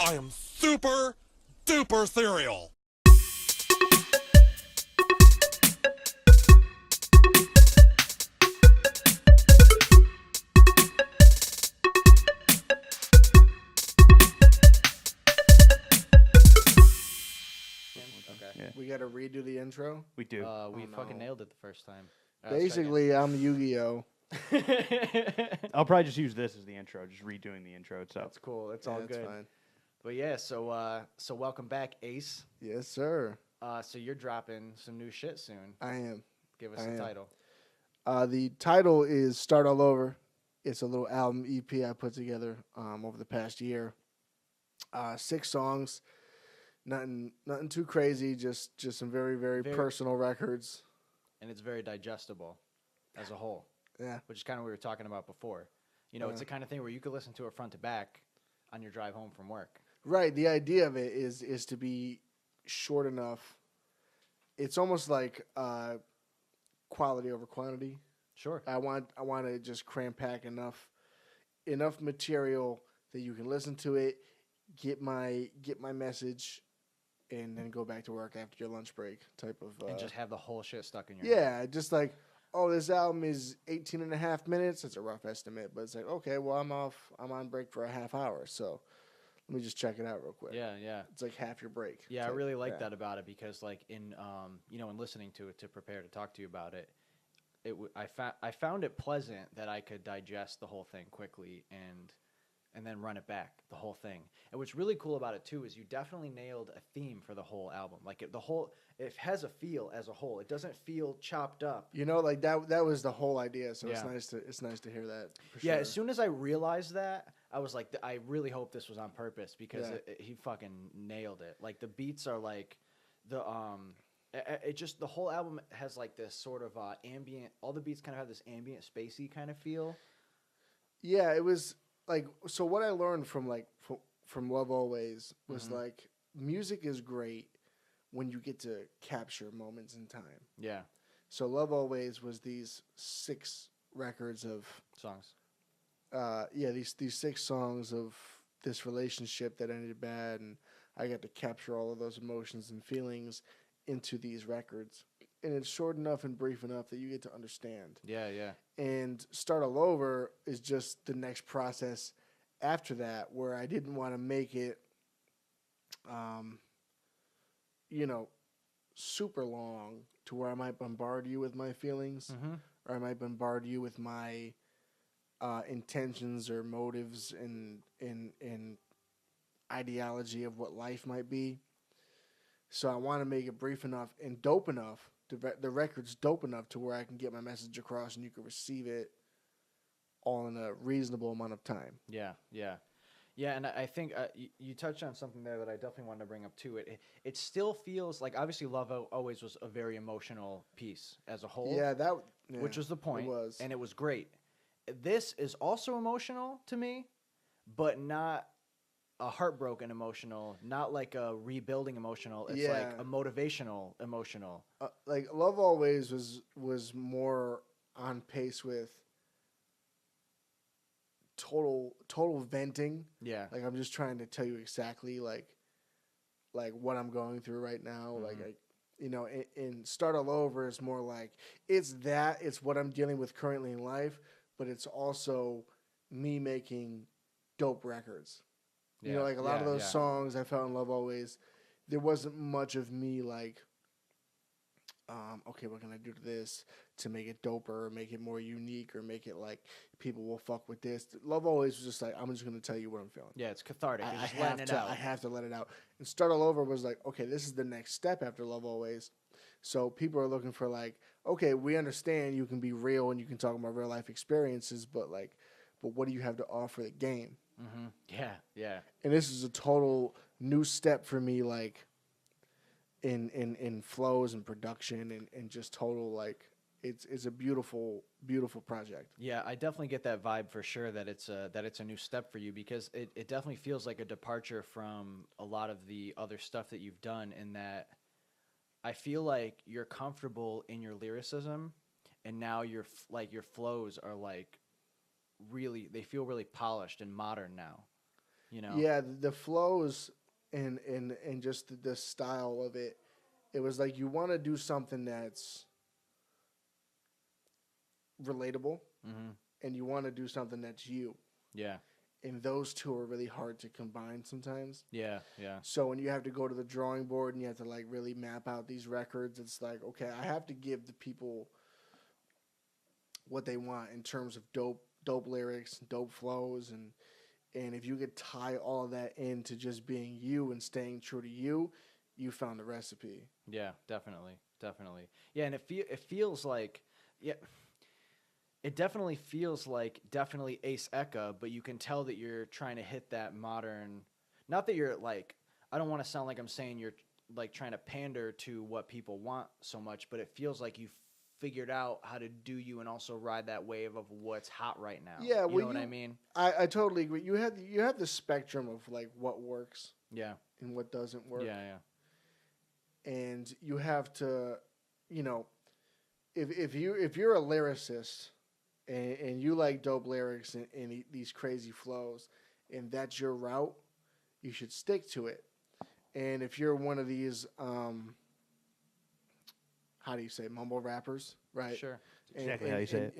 I am super duper cereal. Okay. Yeah, We got to redo the intro. we do. We fucking no. nailed it the first time. All right, let's try Basically, I'm Yu-Gi-Oh. again. I'll probably just use this as the intro, just redoing the intro itself. That's cool. That's Yeah, all that's good. fine. But yeah, so welcome back, Ace. Yes, sir. So you're dropping some new shit soon. I am. Give us I the am. title. The title is Start All Over. It's a little album EP I put together over the past year. 6 songs. Nothing too crazy. Just some very personal records. And it's very digestible as a whole, Yeah. which is kind of what we were talking about before. You know, it's the kind of thing where you could listen to it front to back on your drive home from work. Right. The idea of it is to be short enough. It's almost like quality over quantity. Sure. I want to just cram pack enough material that you can listen to it, get my message, and then go back to work after your lunch break type of. And just have the whole shit stuck in your head. Yeah, just like, oh, this album is 18 and a half minutes. It's a rough estimate, but it's like, okay, well, I'm on break for a half hour, so let me just check it out real quick. Yeah, yeah. It's like half your break. Yeah, I type. really like Yeah. that about it because, like, in in listening to it to prepare to talk to you about it, I found it pleasant that I could digest the whole thing quickly and then run it back the whole thing. And what's really cool about it too is you definitely nailed a theme for the whole album. Like it has a feel as a whole. It doesn't feel chopped up. You know, like that was the whole idea. So Yeah. it's nice to hear that. For Yeah, sure. as soon as I realized that, I was like, I really hope this was on purpose because Yeah. he fucking nailed it. Like the beats are like it just the whole album has like this sort of ambient. All the beats kind of have this ambient, spacey kind of feel. Yeah, it was like, so what I learned from from Love Always was like, music is great when you get to capture moments in time. Yeah, So Love Always was these 6 records of songs. these 6 songs of this relationship that ended bad, and I got to capture all of those emotions and feelings into these records. And it's short enough and brief enough that you get to understand. Yeah, yeah. And Start All Over is just the next process after that, where I didn't want to make it, super long to where I might bombard you with my feelings, or I might bombard you with my intentions or motives and ideology of what life might be. So I want to make it brief enough and dope enough. The record's dope enough to where I can get my message across and you can receive it all in a reasonable amount of time. Yeah, yeah. Yeah, and I think you touched on something there that I definitely wanted to bring up too. It still feels like, obviously Love Always was a very emotional piece as a whole. Yeah, which was the point. It was. And it was great. This is also emotional to me, but not a heartbroken emotional, not like a rebuilding emotional. It's like a motivational emotional. Like Love Always was more on pace with total venting. Yeah. Like, I'm just trying to tell you exactly like what I'm going through right now. Like, and Start All Over is more like it's what I'm dealing with currently in life, but it's also me making dope records. Yeah. Like a lot of those songs I felt in Love Always, there wasn't much of me like, okay, what can I do to this to make it doper, or make it more unique, or make it like people will fuck with this? Love Always was just like, I'm just going to tell you what I'm feeling. Yeah, it's cathartic. You're I just letting it out. I have to let it out. And Start All Over was like, okay, this is the next step after Love Always. So people are looking for like, okay, we understand you can be real and you can talk about real life experiences, but what do you have to offer the game? Mm-hmm. Yeah, yeah. And this is a total new step for me, like in flows and production and just total, like, it's a beautiful project. Yeah, I definitely get that vibe for sure that it's a new step for you, because it definitely feels like a departure from a lot of the other stuff that you've done, in that I feel like you're comfortable in your lyricism, and now your flows are like really, they feel really polished and modern now. You know. Yeah, the flows and just the style of it. It was like you want to do something that's relatable, Mm-hmm. and you want to do something that's you. Yeah. And those two are really hard to combine sometimes. Yeah. Yeah. So when you have to go to the drawing board and you have to like really map out these records, it's like, okay, I have to give the people what they want in terms of dope lyrics, dope flows, and if you could tie all of that into just being you and staying true to you, you found the recipe. Yeah. Definitely. Definitely. Yeah, and it feels like yeah. It definitely feels like definitely Ace Eca, but you can tell that you're trying to hit that modern. Not that you're like. I don't want to sound like I'm saying you're like trying to pander to what people want so much, but it feels like you figured out how to do you and also ride that wave of what's hot right now. Yeah, you well, know what I mean? I totally agree. You have the spectrum of like what works Yeah, and what doesn't work, yeah, yeah. and you have to, you know, if you're a lyricist and you like dope lyrics and these crazy flows, and that's your route, you should stick to it. And if you're one of these, how do you say, mumble rappers, right? Sure. Exactly how you say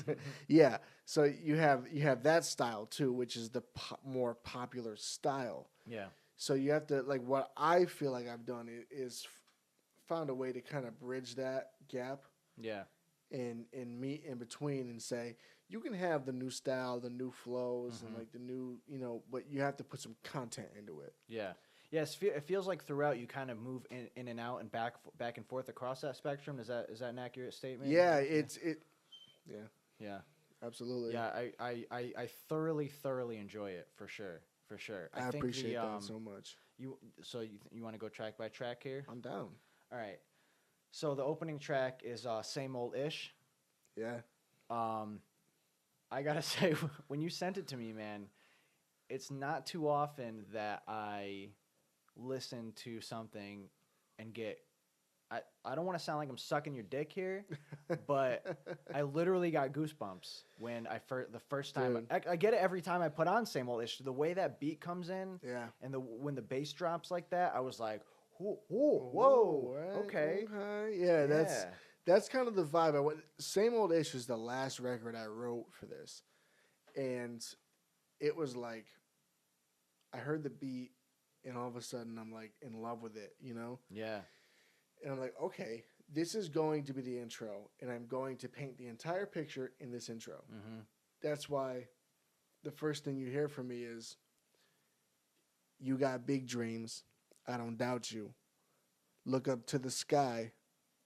it. Yeah. So you have that style too, which is the more popular style. Yeah. So you have to like what I feel like I've done is found a way to kind of bridge that gap Yeah. and meet in between and say you can have the new style, the new flows, and like the new, but you have to put some content into it. Yeah. Yes, it feels like throughout you kind of move in and out and back and forth across that spectrum. Is that an accurate statement? Yeah, yeah, Yeah. absolutely. Yeah, I thoroughly enjoy it for sure. For sure. I think appreciate that so much. You want to go track by track here? I'm down. All right. So the opening track is Same Old Ish. Yeah. I got to say when you sent it to me, man, it's not too often that I listen to something and get I don't want to sound like I'm sucking your dick here, but I literally got goosebumps when the first time I get it every time I put on Same Old Ish. The way that beat comes in, Yeah. and when the bass drops like that, I was like, whoa, right, okay. Yeah, that's kind of the vibe. Same Old Ish was the last record I wrote for this, and it was like I heard the beat, and all of a sudden I'm like in love with it, Yeah. And I'm like, okay, this is going to be the intro, and I'm going to paint the entire picture in this intro. Mm-hmm. That's why the first thing you hear from me is, you got big dreams. I don't doubt you. Look up to the sky.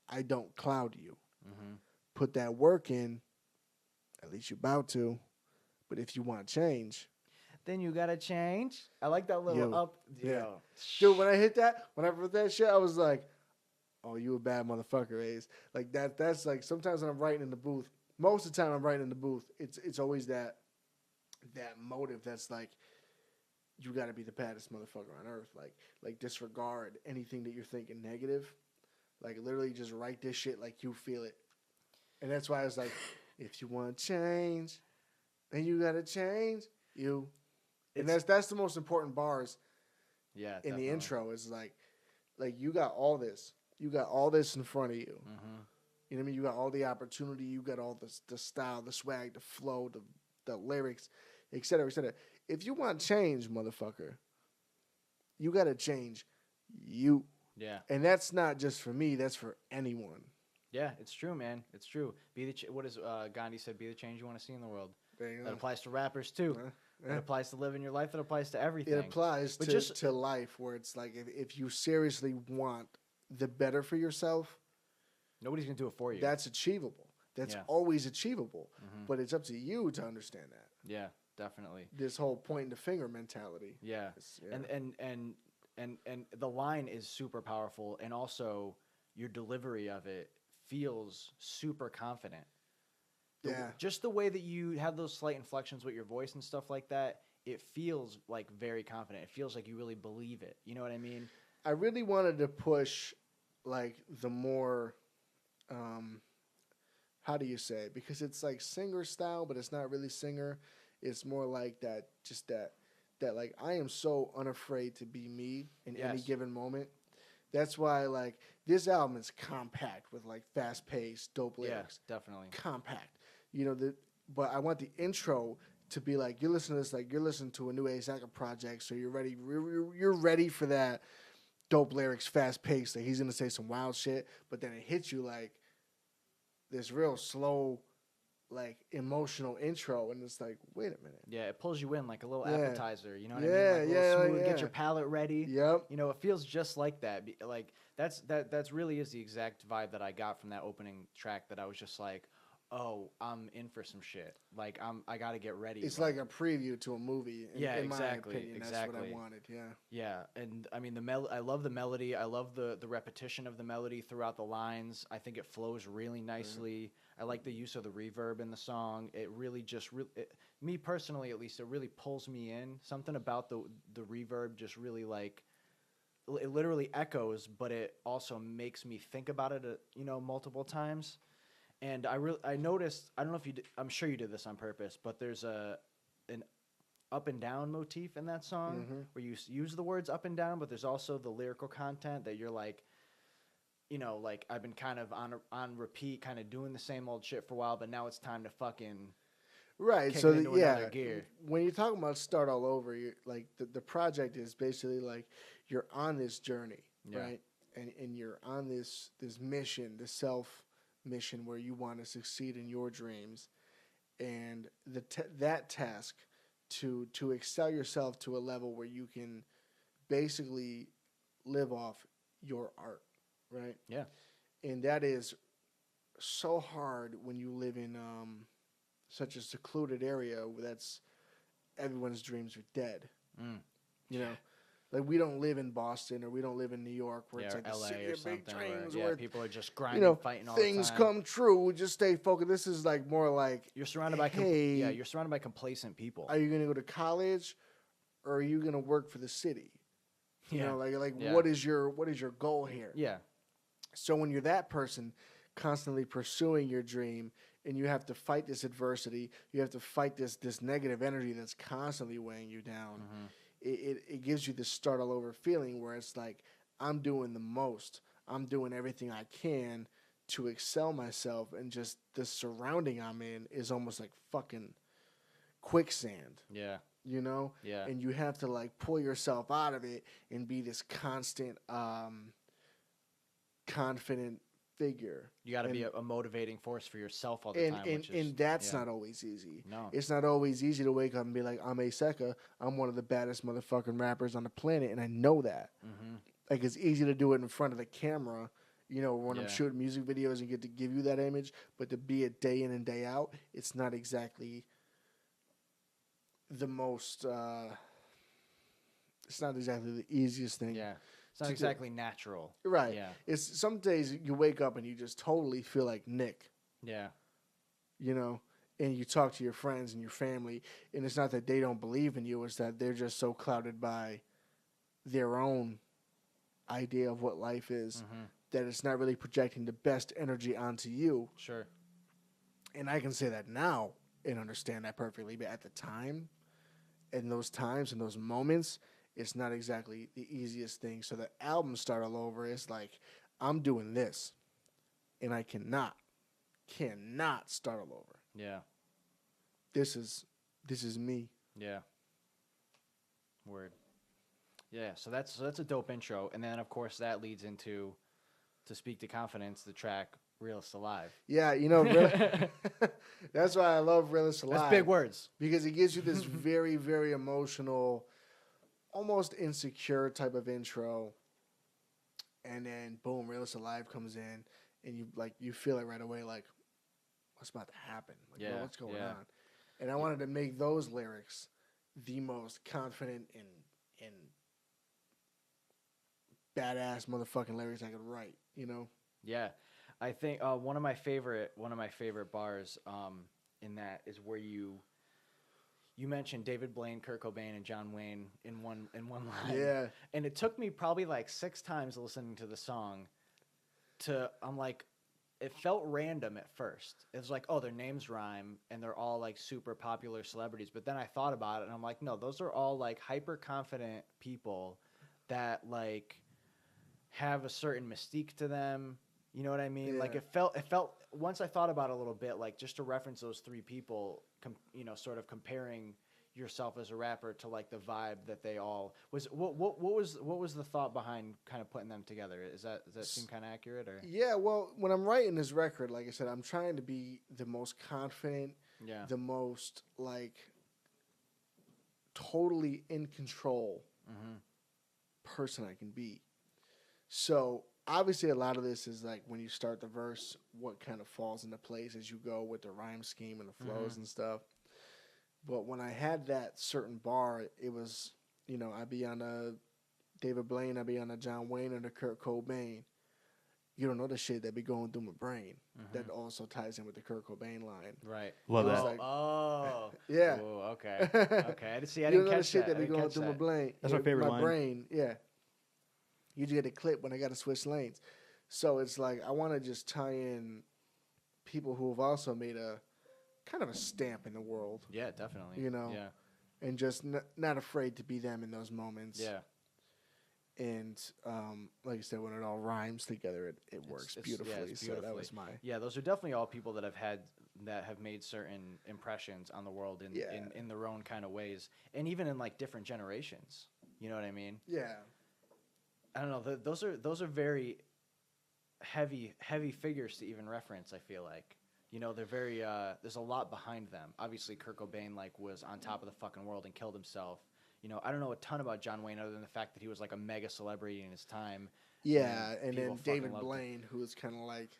I don't cloud you. Mm-hmm. Put that work in. At least you're about to. But if you want change, Then you gotta change. I like that little Yo, up. yeah. Yo. Dude, when I wrote that shit, I was like, oh, you a bad motherfucker, Ace. Like that's like sometimes when I'm writing in the booth, most of the time I'm writing in the booth, it's always that motive that's like, you gotta be the baddest motherfucker on earth. Like disregard anything that you're thinking negative. Like literally just write this shit like you feel it. And that's why I was like, if you want change, then you gotta change you. And that's the most important bars Yeah. in Definitely. the intro is like you got all this. You got all this in front of you. Mm-hmm. You know what I mean? You got all the opportunity. You got all the style, the swag, the flow, the lyrics, et cetera, et cetera. If you want change, motherfucker, you got to change you. Yeah. And that's not just for me. That's for anyone. Yeah, it's true, man. It's true. Be the what is Gandhi said? Be the change you want to see in the world. There you That go. applies to rappers too. Yeah. That applies to living your life. That applies to everything. It applies But to life where it's like if you seriously want the better for yourself, nobody's gonna do it for you. that's achievable. That's Yeah. always achievable. Mhm. But it's up to you to understand that. Yeah, definitely. This whole pointing the finger mentality. Yeah. Yeah. And the line is super powerful, and also your delivery of it feels super confident. Yeah. Just the way that you have those slight inflections with your voice and stuff like that, it feels like very confident. It feels like you really believe it. You know what I mean? I really wanted to push like the more how do you say? Because it's like singer style, but it's not really singer. It's more like that that like I am so unafraid to be me in any Yes. given moment. That's why like this album is compact with like fast paced, dope Yeah, lyrics. definitely. Compact. You know, but I want the intro to be like you're listening to this like you're listening to a new Ace Eca project, so you're ready. You're ready for that dope lyrics, fast paced. Like he's gonna say some wild shit, but then it hits you like this real slow, like emotional intro, and it's like, wait a minute. Yeah, it pulls you in like a little Yeah. appetizer. You know what I Yeah, mean? Like a yeah, little smooth, get yeah. your palate ready. Yep. You know, it feels just like that. Like that's really is the exact vibe that I got from that opening track. That I was just like, oh, I'm in for some shit. Like I got to get ready. It's like a preview to a movie. In exactly, my opinion, that's what I wanted. Yeah. Yeah, and I mean I love the melody. I love the repetition of the melody throughout the lines. I think it flows really nicely. I like the use of the reverb in the song. It really just me personally at least, it really pulls me in. Something about the reverb just really like it literally echoes, but it also makes me think about it, multiple times. And I noticed, I don't know if you did, I'm sure you did this on purpose, but there's an up and down motif in that song where you use the words up and down, but there's also the lyrical content that you're like, like I've been kind of on repeat, kind of doing the same old shit for a while, but now it's time to fucking right. kick So it into another gear. When you're talking about start all over, you're like the project is basically like you're on this journey, right? And you're on this mission, this self mission where you want to succeed in your dreams, and that task to excel yourself to a level where you can basically live off your art, right? Yeah. And that is so hard when you live in such a secluded area where that's everyone's dreams are dead. You know, like we don't live in Boston or we don't live in New York where it's like the LA city or of big something. dreams Where, where people are just grinding, fighting all the time. things come true. Just stay focused. This is like more like You're surrounded by hey, you're surrounded by complacent people. are you going to go to college or are you going to work for the city? You know, like Yeah. what is your goal here? Yeah. So when you're that person constantly pursuing your dream and you have to fight this adversity, you have to fight this negative energy that's constantly weighing you down. It gives you this start all over feeling where it's like I'm doing the most. I'm doing everything I can to excel myself, and just the surrounding I'm in is almost like fucking quicksand. Yeah. You know? Yeah. And you have to like pull yourself out of it and be this constant confident figure. You got to be a motivating force for yourself all the time. And that's not always easy. No. It's not always easy to wake up and be like, I'm Ace Eca. I'm one of the baddest motherfucking rappers on the planet, and I know that. Like, it's easy to do it in front of the camera, when I'm shooting music videos and get to give you that image, but to be it day in and day out, it's not exactly the most, it's not exactly the easiest thing. Yeah. It's not exactly natural. Right. Yeah. It's some days you wake up and you just totally feel like Nick. Yeah. And you talk to your friends and your family, and it's not that they don't believe in you, it's that they're just so clouded by their own idea of what life is that it's not really projecting the best energy onto you. Sure. And I can say that now and understand that perfectly, but at the time, in those times and those moments, it's not exactly the easiest thing. So the album Start All Over is like, I'm doing this, and I cannot start all over. Yeah. This is me. Yeah. Word. Yeah, so that's a dope intro, and then of course that leads into To Speak to Confidence, the track Realist Alive. Yeah, that's why I love Realist Alive. That's big words. Because it gives you this very, very emotional, almost insecure type of intro, and then boom, Realist Alive comes in, and you feel it right away, like what's about to happen? Like, what's going on? And I wanted to make those lyrics the most confident and badass motherfucking lyrics I could write. Yeah, I think one of my favorite bars in that is where you mentioned David Blaine, Kurt Cobain, and John Wayne in one line. Yeah. And it took me probably like 6 times listening to the song I'm like, it felt random at first. It was like, oh, their names rhyme and they're all like super popular celebrities. But then I thought about it and I'm like, no, those are all like hyper confident people that like have a certain mystique to them. You know what I mean? Like Yeah. it felt once I thought about it a little bit, like just to reference those three people, you know, sort of comparing yourself as a rapper to like the vibe that they all was. What was the thought behind kind of putting them together? Does that seem kind of accurate or? Yeah, well, when I'm writing this record, like I said, I'm trying to be the most confident, Yeah. the most like totally in control person I can be. So obviously, a lot of this is like when you start the verse, what kind of falls into place as you go with the rhyme scheme and the flows and stuff. But when I had that certain bar, it was, you know, I'd be on a David Blaine, I'd be on a John Wayne and a Kurt Cobain. You don't know the shit that be going through my brain. That also ties in with the Kurt Cobain line. Right. Love It was that. like- Oh. Yeah. Ooh, okay. Okay. I didn't see. I You didn't know the catch shit that. that be going through That's my favorite my line. brain. Yeah. You just get a clip when I got to switch lanes. So it's like I want to just tie in people who have also made a kind of a stamp in the world, Yeah, definitely. You know? Yeah. and just not afraid to be them in those moments. Yeah. And like I said, when it all rhymes together, it works beautifully. it's So that was my Yeah, those are definitely all people that have made certain impressions on the world in their own kind of ways, and even in like different generations. You know what I mean? yeah. I don't know. Those are very heavy figures to even reference. I feel like, you know, they're very. There's a lot behind them. Obviously, Kurt Cobain like was on top of the fucking world and killed himself. You know, I don't know a ton about John Wayne other than the fact that he was like a mega celebrity in his time. Yeah, and people then fucking David loved him. Blaine, who is kind of like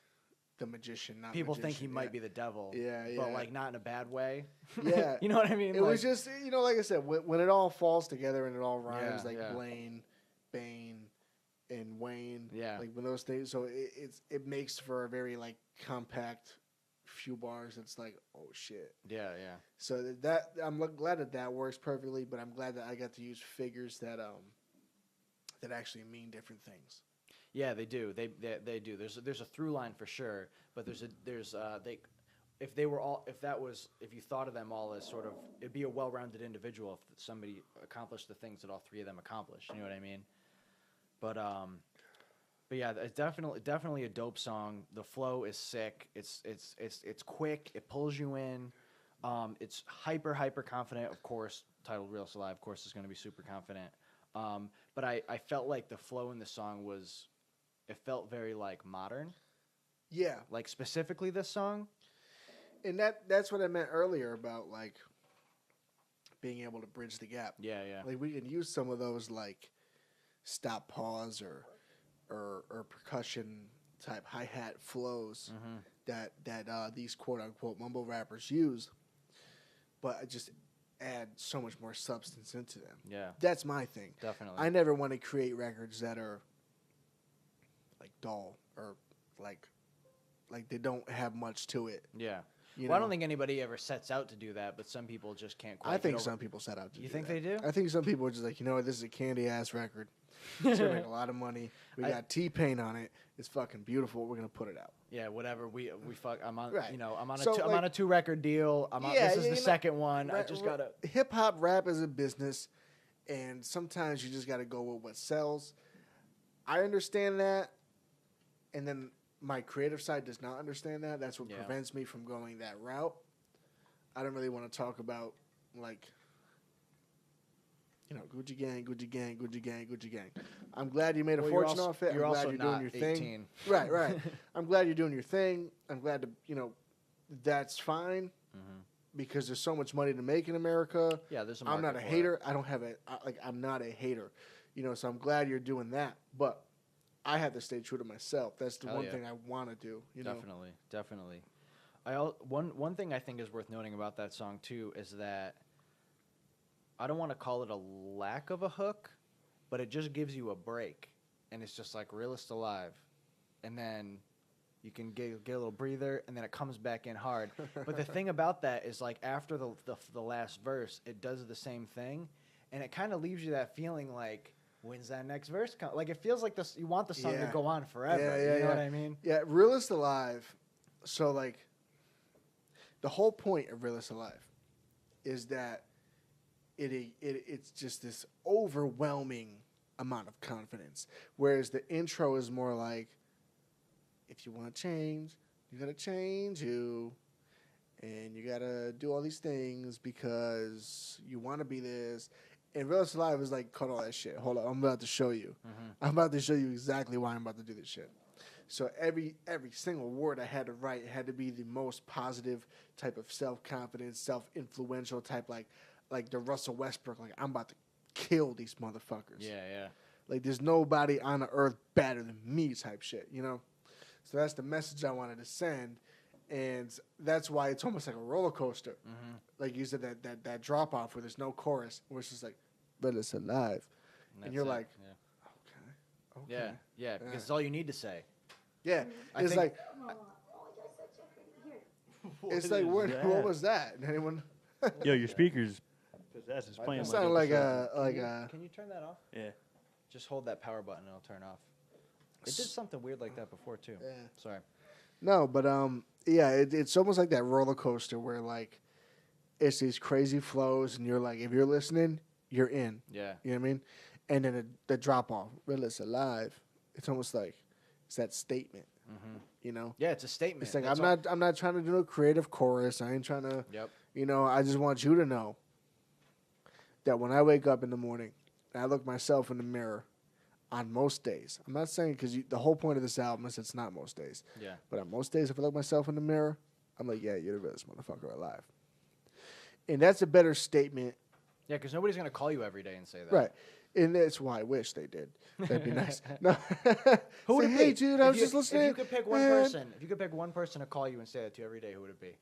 the magician. Not People think he magician, might be the devil. Yeah, But yeah. like not in a bad way. Yeah. You know what I mean? It Like, was just, you know, like I said, when it all falls together and it all rhymes, Yeah, like yeah. Blaine, Bane, and Wayne. Yeah. Like when those things, so it makes for a very like compact few bars. It's like, oh shit. yeah, yeah. So that I'm glad that works perfectly, but I'm glad that I got to use figures that actually mean different things. Yeah, they do. They do. There's a through line for sure, but there's if you thought of them all as sort of, it'd be a well-rounded individual if somebody accomplished the things that all three of them accomplished. You know what I mean? But yeah, it's definitely a dope song. The flow is sick. It's quick. It pulls you in. It's hyper confident. Of course, titled "Real Alive." Of course, is going to be super confident. But I felt like the flow in the song it felt very like modern. Yeah, Like specifically this song. and that's what I meant earlier about like being able to bridge the gap. Yeah, yeah. Like we can use some of those like stop, pause, or percussion type hi hat flows that these quote unquote mumble rappers use, but I just add so much more substance into them. Yeah, That's my thing. definitely. I never want to create records that are like dull or like they don't have much to it. Yeah. You Well, I know? don't think anybody ever sets out to do that, but some people just can't quite I think get over. some people set out to. You do think that. they do? I think some people are just like, you know what, this is a candy ass record. It's gonna make a lot of money. We got T-Pain on it. It's fucking beautiful. We're gonna put it out. Yeah, whatever. We fuck. I'm on. Right. You know, I'm on So, I'm on a 2-record deal. Yeah, this is yeah, the you know, second one. I just gotta. Hip hop rap is a business, and sometimes you just gotta go with what sells. I understand that, and then my creative side does not understand that. That's what Yeah. prevents me from going that route. I don't really want to talk about like, you know, Gucci gang, Gucci gang, Gucci gang, Gucci gang. I'm glad you made a Well, you're fortune also- off it. you're I'm glad also you're doing not your 18. thing. Right. I'm glad you're doing your thing. I'm glad to, you know, that's fine because there's so much money to make in America. Yeah, there's a I'm not a market for hater. I don't have I'm not a hater, you know. So I'm glad you're doing that, but I have to stay true to myself. That's the Hell one yeah. thing I want to do. You know, Definitely. One thing I think is worth noting about that song too is that I don't want to call it a lack of a hook, but it just gives you a break, and it's just like realist alive, and then you can get a little breather, and then it comes back in hard. But the thing about that is like after the last verse, it does the same thing, and it kind of leaves you that feeling like, when's that next verse come? Like, it feels like this. You want the song to Yeah. go on forever. Yeah, you know what I mean? Yeah, Realist Alive. So, like, the whole point of Realist Alive is that it's just this overwhelming amount of confidence. Whereas the intro is more like, if you want to change, you got to change you. And you got to do all these things because you want to be this. And Realist Alive is like, cut all that shit. Hold on, I'm about to show you. I'm about to show you exactly why I'm about to do this shit. So every single word I had to write had to be the most positive type of self-confidence, self-influential type, like the Russell Westbrook, like, I'm about to kill these motherfuckers. Yeah. Like, there's nobody on the earth better than me type shit, you know? So that's the message I wanted to send. And that's why it's almost like a roller coaster. Like you said, that drop off where there's no chorus, where it's just like, but it's alive. And you're like, okay. Yeah, because it's all you need to say. Yeah. I It's think- like, it's like, what was that? Anyone? Yo, your speakers possess is playing. It sounded like a Can you turn that off? Yeah. Just hold that power button and it'll turn off. It did something weird like that before too. Yeah. Sorry. No, but yeah, it's almost like that roller coaster where like it's these crazy flows, and you're like, if you're listening, you're in. Yeah. You know what I mean? And then the drop off, Realist Alive. It's almost like it's that statement. You know? Yeah, it's a statement. It's like That's I'm not trying to do a creative chorus. I ain't trying to. Yep. You know, I just want you to know that when I wake up in the morning and I look myself in the mirror, on most days, I'm not saying because the whole point of this album is it's not most days. Yeah. But on most days, if I look myself in the mirror, I'm like, yeah, you're the realest motherfucker alive. And that's a better statement. Yeah, because nobody's gonna call you every day and say that. Right. And that's why I wish they did. That'd be nice. No. Who would Say, it hey, be? dude, I was just listening. If you could pick one man." person, to call you and say that to every day, who would it be?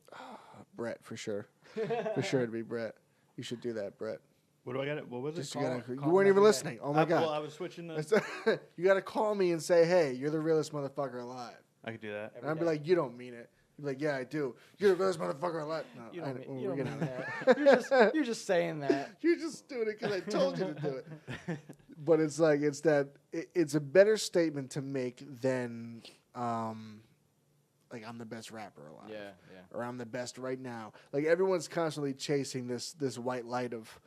Brett, for sure. For sure it'd be Brett. You should do that, Brett. What do I got? What was it? Just call- you weren't him even every day. listening. Oh, my Well, God. I was switching the. You got to call me and say, hey, you're the realest motherfucker alive. I could do that. And I'd be day. like, you don't mean it. You'd be like, yeah, I do. You're the realest motherfucker alive. No, You I don't, know. mean, you We're don't getting mean out of that. You're just saying that. You're just doing it because I told you to do it. But it's like it's a better statement to make than like I'm the best rapper alive. Yeah. Or I'm the best right now. Like everyone's constantly chasing this white light of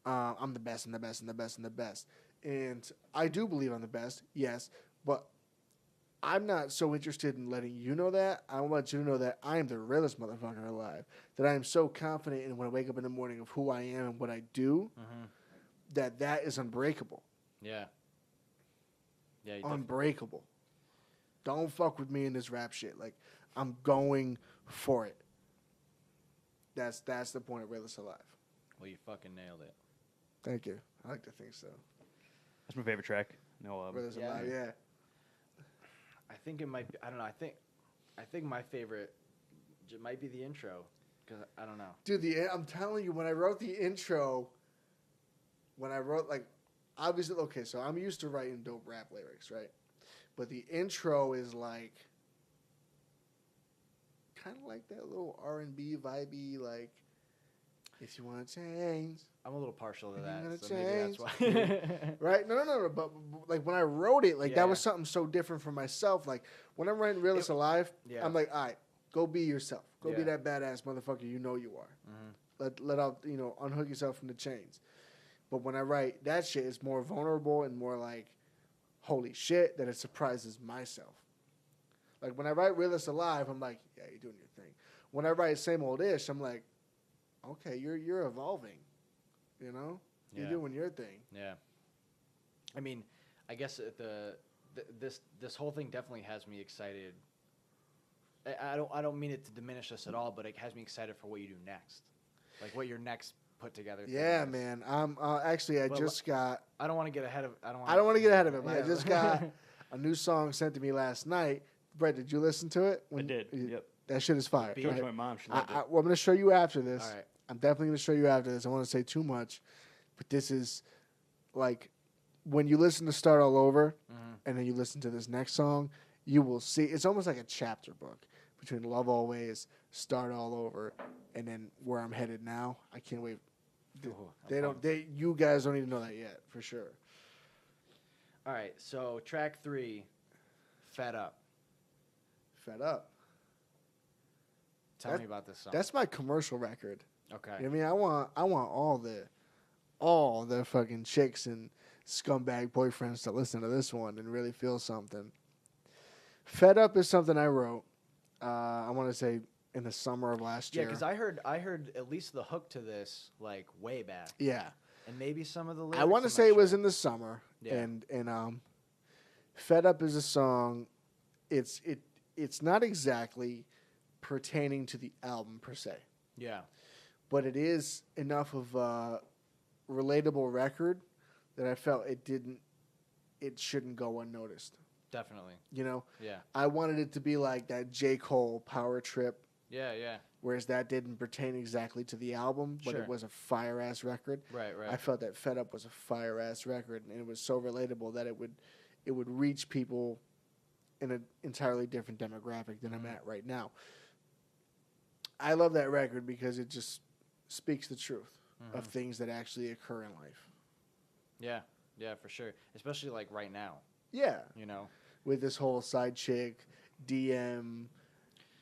I'm the best and the best and the best and the best. And I do believe I'm the best, yes, but I'm not so interested in letting you know that. I want you to know that I am the realest motherfucker alive. That I am so confident in when I wake up in the morning of who I am and what I do, that is unbreakable. Yeah. Yeah. You Unbreakable. Don't fuck with me in this rap shit. Like, I'm going for it. That's the point of Realist Alive. well, you fucking nailed it. Thank you. I like to think so. That's my favorite track. No, Realist yeah. Alive, yeah. I think it might be. I don't know. I think my favorite might be the intro because I don't know. Dude, I'm telling you, when I wrote the intro, like, obviously, okay, so I'm used to writing dope rap lyrics, right? But the intro is like, kind of like that little R&B vibey, like, if you want to change, I'm a little partial to You're that, gonna so maybe that's change. why. right? No, but like when I wrote it, like Yeah, that was yeah. something so different for myself. Like when I'm writing Realist Alive, yeah. I'm like, all right, go be yourself. Go be Yeah. that badass motherfucker you know you are. Let out, unhook yourself from the chains. But when I write that shit, it's more vulnerable and more like, holy shit, that it surprises myself. Like when I write Realist Alive, I'm like, yeah, you're doing your thing. When I write Same Old Ish, I'm like, okay, you're evolving. You know, you're Yeah. doing your thing. Yeah. I mean, I guess this whole thing definitely has me excited. I don't mean it to diminish us at all, but it has me excited for what you do next, like what your next put together. thing Yeah, is. man. I'm actually I Well, just got. I don't want to get ahead of. I don't Want to get ahead of it, but I Yeah. just got a new song sent to me last night. Brett, did you listen to it? I did. Yep. That shit is fire. Beat. Showed it right? to my mom. She loved it. Well, I'm going to show you after this. All right. I'm definitely going to show you after this. I want to say too much, but this is like when you listen to Start All Over and then you listen to this next song, you will see it's almost like a chapter book between Love Always, Start All Over, and then Where I'm Headed Now. I can't wait. Ooh, I'm pumped. You guys don't even know that yet, for sure. All right, so track 3, Fed Up. Fed Up. Tell me about this song. That's my commercial record. Okay. You know what I mean, I want all the fucking chicks and scumbag boyfriends to listen to this one and really feel something. Fed Up is something I wrote. I want to say in the summer of last Yeah, year. because I heard at least the hook to this like way back. Yeah. And maybe some of the lyrics. I want to I'm say not it was sure. in the summer. Yeah. And Fed Up is a song. It's not exactly pertaining to the album per se, Yeah. but it is enough of a relatable record that I felt it shouldn't go unnoticed. Definitely. You know, Yeah. I wanted it to be like that J. Cole Power Trip, Yeah, yeah. whereas that didn't pertain exactly to the album, but Sure. it was a fire ass record. Right, right. I felt that Fed Up was a fire ass record, and it was so relatable that it would reach people in an entirely different demographic than I'm at right now. I love that record because it just speaks the truth of things that actually occur in life. Yeah, yeah, for sure. Especially like right now, Yeah, you know. with this whole side chick DM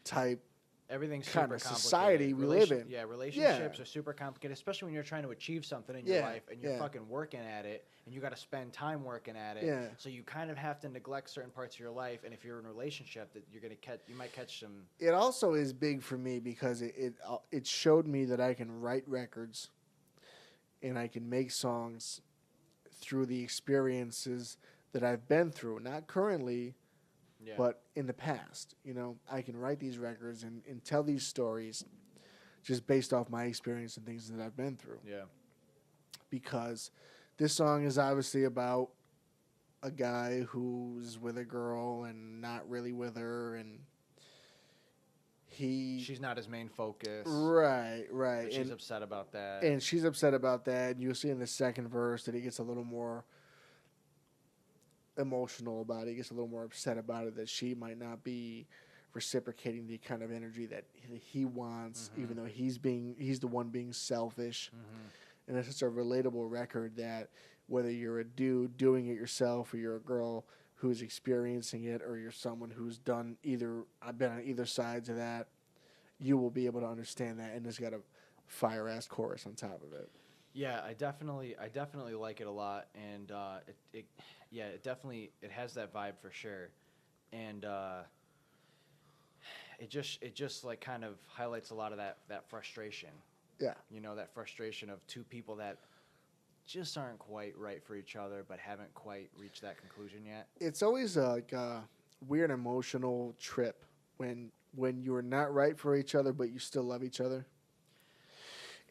type. Everything's Kind super of complicated. society we live in. Yeah, relationships Yeah. are super complicated, especially when you're trying to achieve something in your Yeah, life and you're yeah. fucking working at it and you got to spend time working at it. Yeah. So you kind of have to neglect certain parts of your life, and if you're in a relationship, that you're gonna you might catch some. It also is big for me because it showed me that I can write records and I can make songs through the experiences that I've been through. Not currently, Yeah. but in the past. You know, I can write these records and tell these stories just based off my experience and things that I've been through. Yeah. Because this song is obviously about a guy who's with a girl and not really with her, and She's not his main focus. right. But she's upset about that. And she's upset about that. And you'll see in the second verse that he gets a little more emotional about it. He gets a little more upset about it, that she might not be reciprocating the kind of energy that he wants, even though he's the one being selfish. And it's just a relatable record that whether you're a dude doing it yourself or you're a girl who's experiencing it or you're someone who's done I've been on either sides of that, you will be able to understand that. And it's got a fire ass chorus on top of it. Yeah, I definitely like it a lot, and it has that vibe for sure, and it just like kind of highlights a lot of that frustration. Yeah. You know, that frustration of two people that just aren't quite right for each other, but haven't quite reached that conclusion yet. It's always like a weird emotional trip when you're not right for each other, but you still love each other.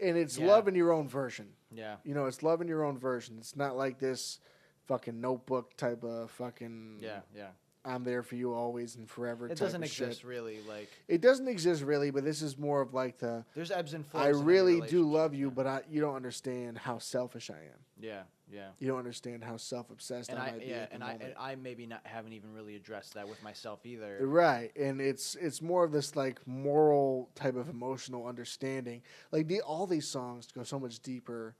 And it's love in your own version. Yeah. You know, it's love in your own version. It's not like this fucking Notebook type of fucking Yeah. I'm there for you always and forever. It type doesn't of exist shit. really. Like, It doesn't exist really, but this is more of like there's ebbs and flows. I in every really do relationship, love you, yeah. but you don't understand how selfish I am. Yeah. You don't understand how self-obsessed I might be. At the moment. I maybe haven't even really addressed that with myself either. Right, and it's more of this like moral type of emotional understanding. Like all these songs go so much deeper.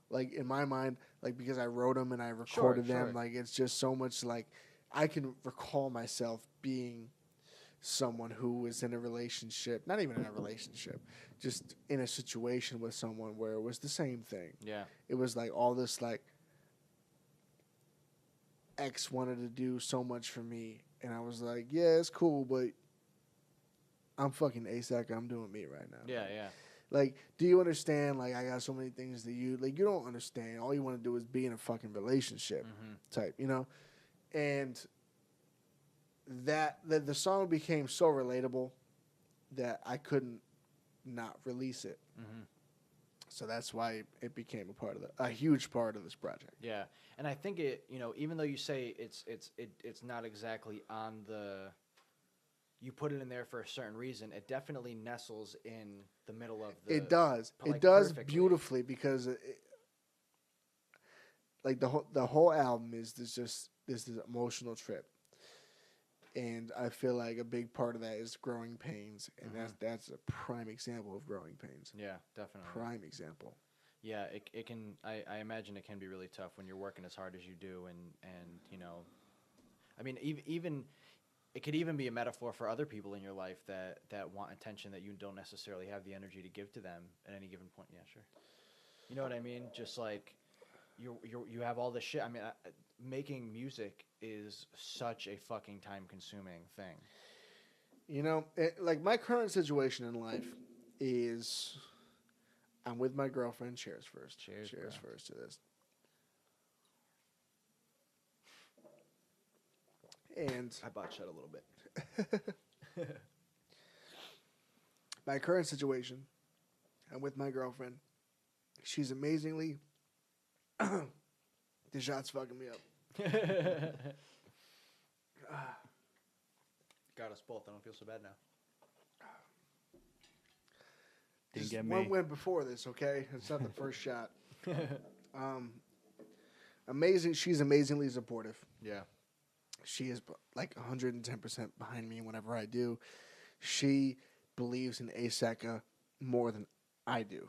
Like in my mind, like because I wrote them and I recorded them, sure. like it's just so much. Like I can recall myself being someone who was in a relationship, not even in a relationship, just in a situation with someone where it was the same thing. Yeah. It was like all this like X wanted to do so much for me, and I was like, yeah, it's cool, but I'm fucking Ace Eca. I'm doing me right now. Yeah. Like, do you understand? Like, I got so many things that you don't understand. All you want to do is be in a fucking relationship type, you know? And the song became so relatable that I couldn't not release it. So that's why it became a huge part of this project. Yeah, and I think it, you know, even though you say it's not exactly on the, you put it in there for a certain reason, it definitely nestles in the middle of the. It does. like, It does perfectly. beautifully because like the whole album is this emotional trip. And I feel like a big part of that is Growing Pains, and that's a prime example of Growing Pains. Yeah, definitely. Prime example. Yeah, it can. I imagine it can be really tough when you're working as hard as you do, and you know, I mean, even it could even be a metaphor for other people in your life that want attention that you don't necessarily have the energy to give to them at any given point. Yeah, sure. You know what I mean? Just like you have all this shit. I mean, making music is such a fucking time consuming thing. You know, like my current situation in life is I'm with my girlfriend. Cheers first. Cheers, Cheers bro. first to this. And I bought shut a little bit. my current situation, I'm with my girlfriend. She's amazingly. The shot's fucking me up. Got us both. I don't feel so bad now. Didn't Just get one me. went before this, okay? It's not the first shot. Amazing. She's amazingly supportive. Yeah. She is like 110% behind me whenever I do. She believes in Ace Eca more than I do.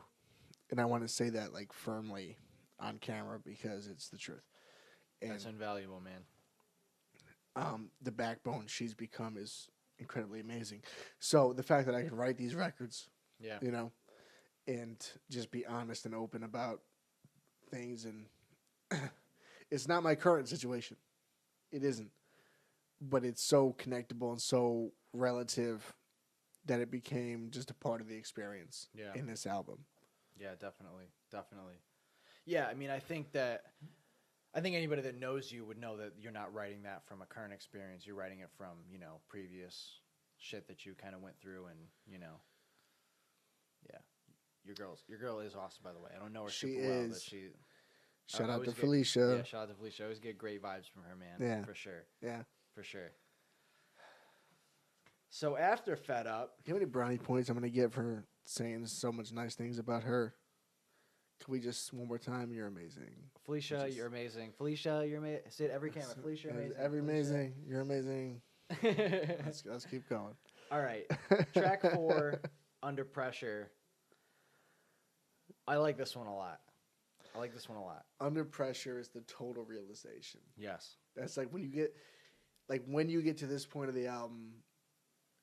And I want to say that like firmly on camera because it's the truth. And That's invaluable, man. the backbone she's become is incredibly amazing. So the fact that I can write these records, Yeah. you know, and just be honest and open about things, and it's not my current situation. It isn't. But it's so connectable and so relative that it became just a part of the experience Yeah. in this album. Yeah, definitely. Definitely. Yeah, I mean, I think anybody that knows you would know that you're not writing that from a current experience. You're writing it from, you know, previous shit that you kind of went through, and, you know, yeah. Your girl is awesome, by the way. I don't know her She super well, is. but she. Shout I out always to get- Felicia. Yeah, shout out to Felicia. I always get great vibes from her, man. Yeah. For sure. Yeah. For sure. So after Fed Up, You know how many brownie points I'm going to get for saying so much nice things about her? Can we just, one more time, you're amazing. Felicia, Just- you're amazing. Felicia, you're amazing. Say it every camera. Felicia, you're amazing. Every Felicia. amazing. You're amazing. Let's keep going. All right. Track 4, Under Pressure. I like this one a lot. Under Pressure is the total realization. Yes. That's like when you get to this point of the album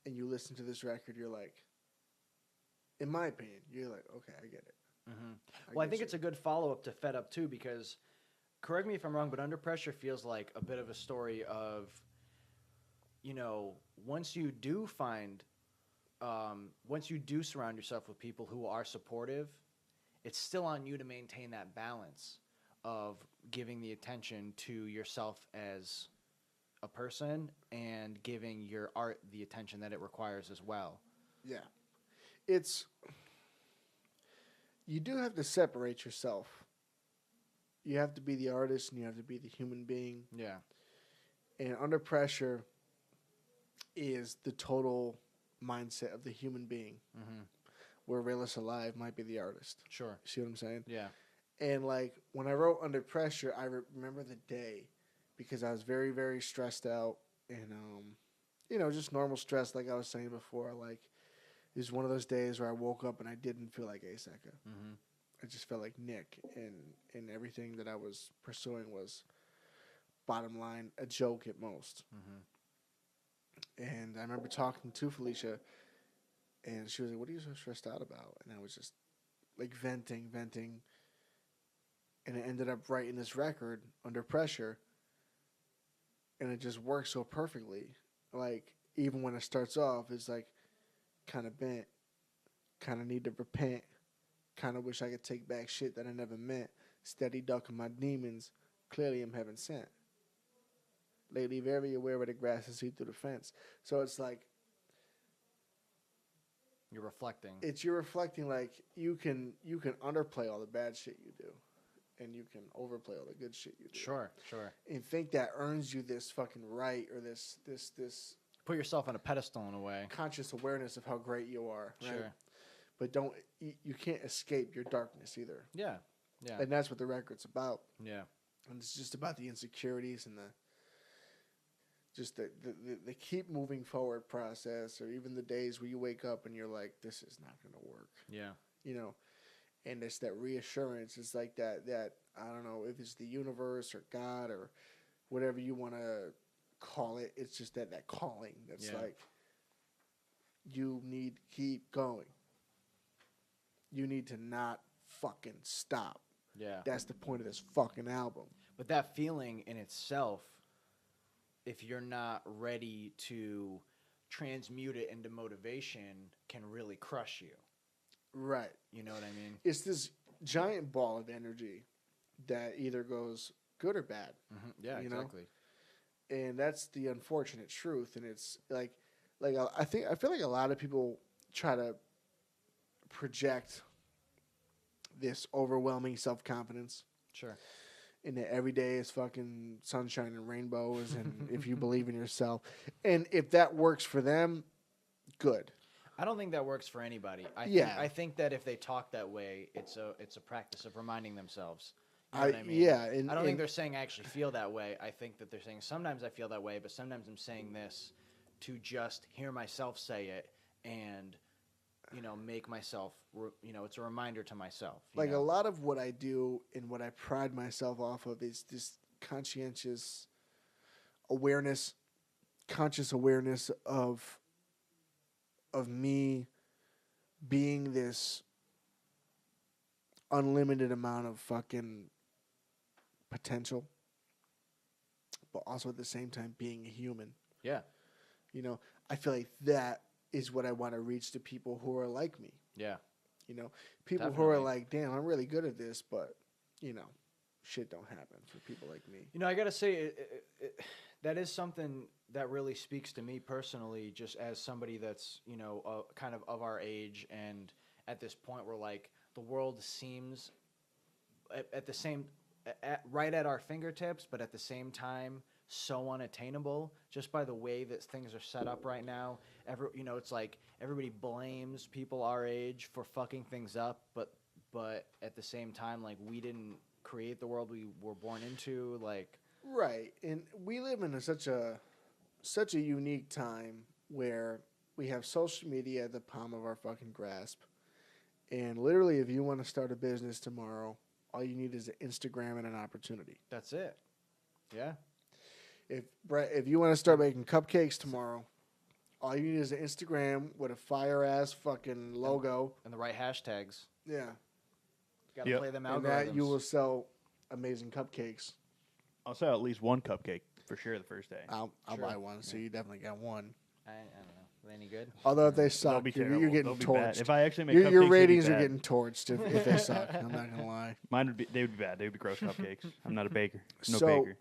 and you listen to this record, you're like, in my opinion, you're like, okay, I get it. Well, I get think you. it's a good follow-up to Fed Up, too, because, correct me if I'm wrong, but Under Pressure feels like a bit of a story of, you know, once you do surround yourself with people who are supportive, it's still on you to maintain that balance of giving the attention to yourself as a person and giving your art the attention that it requires as well. Yeah. You do have to separate yourself. You have to be the artist and you have to be the human being. Yeah. And Under Pressure is the total mindset of the human being. Mm-hmm. Where Realist Alive might be the artist. Sure. See what I'm saying? Yeah. And like when I wrote Under Pressure, I remember the day because I was very, very stressed out and you know, just normal stress like I was saying before. Like it was one of those days where I woke up and I didn't feel like Ace Eca. Mm-hmm. I just felt like Nick, and everything that I was pursuing was bottom line a joke at most. Mm-hmm. And I remember talking to Felicia, and she was like, "What are you so stressed out about?" And I was just like venting, and I ended up writing this record Under Pressure, and it just works so perfectly. Like even when it starts off, it's like kind of bent, kind of need to repent, kind of wish I could take back shit that I never meant. Steady ducking my demons, clearly I'm heaven sent. Lately very aware of the grass and see through the fence. So it's like You're reflecting. you're reflecting like you can underplay all the bad shit you do, and you can overplay all the good shit you do. Sure. And think that earns you this fucking right or this Put yourself on a pedestal in a way. conscious awareness of how great you are. Right? Sure. But you can't escape your darkness either. Yeah. Yeah. And that's what the record's about. Yeah. And it's just about the insecurities and the keep moving forward process, or even the days where you wake up and you're like, this is not going to work. Yeah. You know, and it's that reassurance. It's like that I don't know if it's the universe or God or whatever you want to call it. It's just that calling that's like, you need to keep going. You need to not fucking stop. Yeah. That's the point of this fucking album. But that feeling in itself, if you're not ready to transmute it into motivation, can really crush you. Right. You know what I mean? It's this giant ball of energy that either goes good or bad. Mm-hmm. Yeah, you know? exactly. And that's the unfortunate truth. And it's like I feel like a lot of people try to project this overwhelming self-confidence. Sure. And that every day is fucking sunshine and rainbows, and if you believe in yourself. And if that works for them, good. I don't think that works for anybody. I think that if they talk that way, it's a practice of reminding themselves. You know what I mean? Yeah. I don't think they're saying I actually feel that way. I think that they're saying sometimes I feel that way, but sometimes I'm saying this to just hear myself say it and, make myself, it's a reminder to myself. Like a lot of what I do and what I pride myself off of is this conscious awareness of me being this unlimited amount of fucking potential, but also at the same time being a human. Yeah. I feel like that is what I want to reach to people who are like me. Yeah. People who are like, damn, I'm really good at this, but, shit don't happen for people like me. I got to say, that is something that really speaks to me personally, just as somebody that's, kind of our age and at this point where, like, the world seems at the same, right at our fingertips, but at the same time so unattainable just by the way that things are set up right now. It's like everybody blames people our age for fucking things up, but at the same time, like, we didn't create the world we were born into, like. Right, and we live in such a unique time where we have social media at the palm of our fucking grasp, and literally, if you want to start a business tomorrow, all you need is an Instagram and an opportunity. That's it. Yeah. If you want to start making cupcakes tomorrow, all you need is an Instagram with a fire-ass fucking logo. And the right hashtags. Yeah. Got to play them algorithms. And that you will sell amazing cupcakes. I'll sell at least one cupcake for sure the first day. I'll buy one, so you definitely got one. I don't know. Are they any good? Although if they They'll suck, be you're terrible. getting They'll be bad. torched. If I actually make your cupcakes, ratings they'd are be getting torched if they suck. I'm not gonna lie. Mine would be. They would be bad. They would be gross cupcakes. I'm not a baker. No so baker.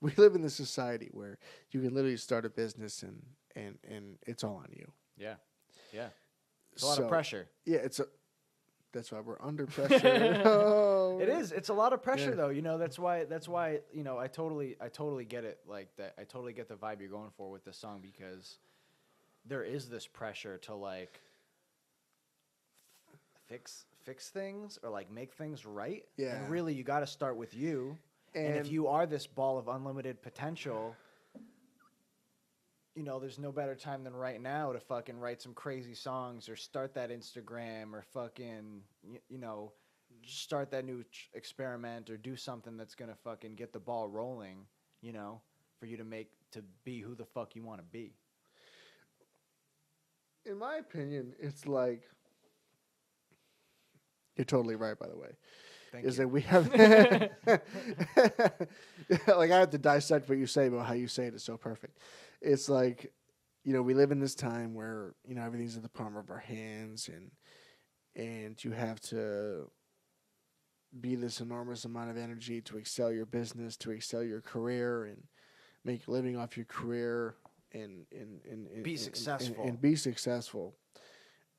we live in this society where you can literally start a business and it's all on you. Yeah. Yeah. It's a lot of pressure. Yeah, that's why we're under pressure. Oh. It is. It's a lot of pressure, though. That's why. I totally get it. Like that. I totally get the vibe you're going for with this song, because there is this pressure to, like, fix things or, like, make things right. Yeah. And really, you got to start with you. And if you are this ball of unlimited potential, there's no better time than right now to fucking write some crazy songs or start that Instagram or fucking, start that new experiment or do something that's going to fucking get the ball rolling, for you to be who the fuck you want to be. In my opinion, it's like, you're totally right, by the way. Thank you. That we have, like, I have to dissect what you say about how you say it is so perfect. It's like, we live in this time where, everything's in the palm of our hands, and you have to be this enormous amount of energy to excel your business, to excel your career, and make a living off your career, and be successful. And be successful.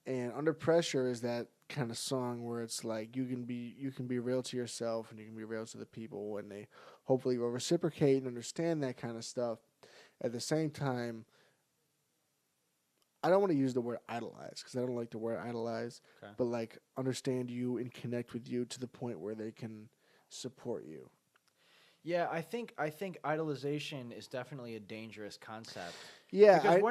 And Under Pressure is that kind of song where it's like you can be real to yourself and you can be real to the people, and they hopefully will reciprocate and understand that kind of stuff. At the same time, I don't want to use the word idolize because I don't like the word idolize, okay. But like understand you and connect with you to the point where they can support you. Yeah, I think idolization is definitely a dangerous concept. Yeah, Because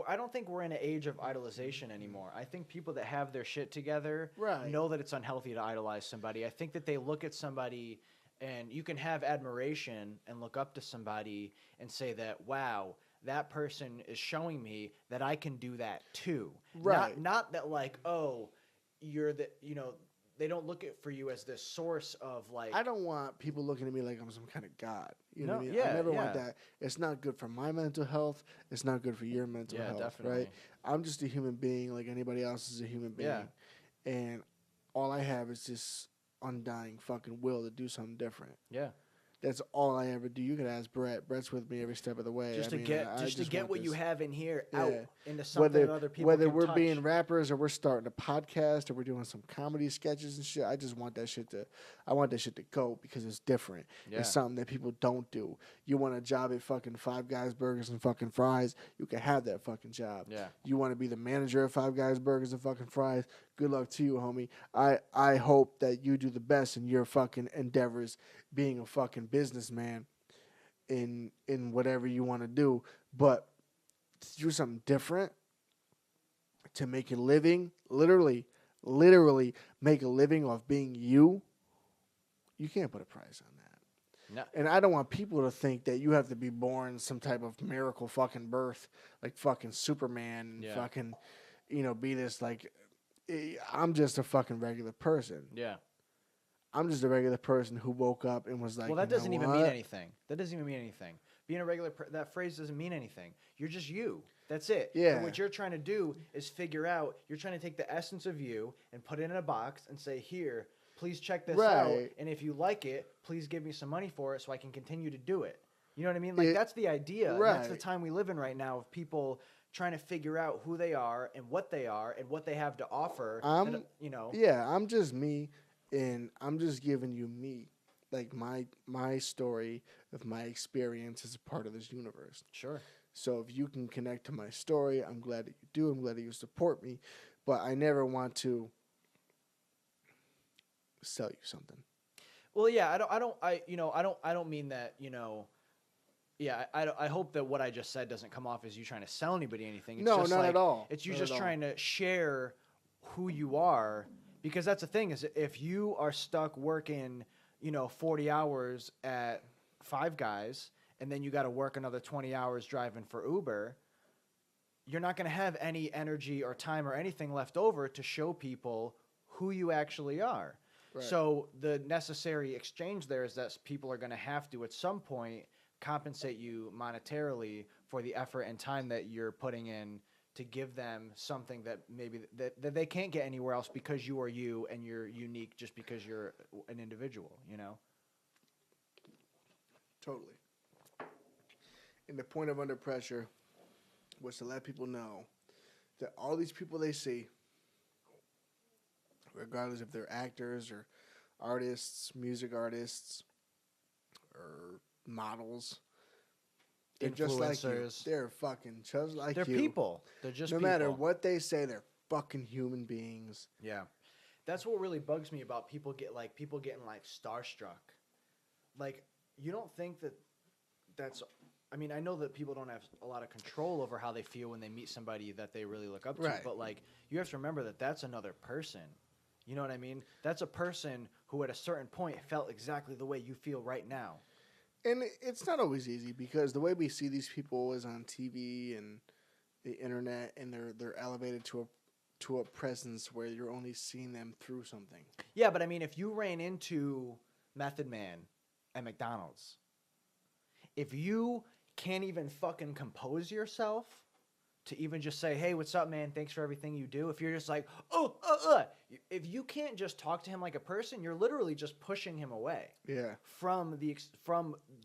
I don't think we're in an age of idolization anymore. I think people that have their shit together Right. know that it's unhealthy to idolize somebody. I think that they look at somebody and you can have admiration and look up to somebody and say that, wow, that person is showing me that I can do that too. Right. Not that like, oh, you're the, you know, they don't look at for you as this source of like I don't want people looking at me like I'm some kind of god. You know No, what I mean? yeah, I never want yeah. that. It's not good for my mental health. It's not good for your mental Yeah, health, definitely. right? I'm just a human being like anybody else is a human being. Yeah. And all I have is this undying fucking will to do something different. Yeah. That's all I ever do. You can ask Brett. Brett's with me every step of the way. Just I to mean, get I just to just get want what you this. have in here Yeah. out into something that other people whether can we're touch. being rappers or we're starting a podcast or we're doing some comedy sketches and shit, I just want that shit to go because it's different. Yeah. It's something that people don't do. You want a job at fucking Five Guys Burgers and fucking Fries, you can have that fucking job. Yeah. You want to be the manager of Five Guys Burgers and fucking Fries, good luck to you, homie. I hope that you do the best in your fucking endeavors being a fucking businessman in whatever you want to do, but to do something different, to make a living, literally make a living off being you, you can't put a price on that. No. And I don't want people to think that you have to be born some type of miracle fucking birth, like fucking Superman, and Yeah. fucking, be this like, I'm just a fucking regular person. Yeah. I'm just a regular person who woke up and was like, Well, that "You know doesn't even mean what? anything. That doesn't even mean anything. Being a regular that phrase doesn't mean anything. You're just you. That's it. Yeah. And what you're trying to do is figure out. You're trying to take the essence of you and put it in a box and say, "Here, please check this out. Right. And if you like it, please give me some money for it so I can continue to do it." You know what I mean? Like that's the idea. And that's the Right. time we live in right now of people trying to figure out who they are and what they have to offer. Yeah, I'm just me, and I'm just giving you me, like my story of my experience as a part of this universe. Sure. So if you can connect to my story, I'm glad that you do. I'm glad that you support me, but I never want to sell you something. Well, yeah, I don't mean that, yeah, I hope that what I just said doesn't come off as you trying to sell anybody anything. It's No, just not like, at all. It's you Not just at all. trying to share who you are, because that's the thing is if you are stuck working, 40 hours at Five Guys and then you got to work another 20 hours driving for Uber, you're not going to have any energy or time or anything left over to show people who you actually are. Right. So the necessary exchange there is that people are going to have to, at some point, compensate you monetarily for the effort and time that you're putting in to give them something that maybe that they can't get anywhere else because you are you and you're unique just because you're an individual, Totally. And the point of Under Pressure was to let people know that all these people they see, regardless if they're actors or artists, music artists, or models, they're just like you. Influencers. They're fucking just like They're you. people. They're just no people. matter what they say, they're fucking human beings. Yeah. That's what really bugs me about people getting like starstruck. Like, you don't think that's I mean, I know that people don't have a lot of control over how they feel when they meet somebody that they really look up to, Right. but like you have to remember that that's another person. You know what I mean? That's a person who at a certain point felt exactly the way you feel right now. And it's not always easy because the way we see these people is on TV and the internet, and they're elevated to a presence where you're only seeing them through something. Yeah, but I mean, if you ran into Method Man at McDonald's, if you can't even fucking compose yourself to even just say, "Hey, what's up, man? Thanks for everything you do." If you're just like, if you can't just talk to him like a person, you're literally just pushing him away. Yeah. From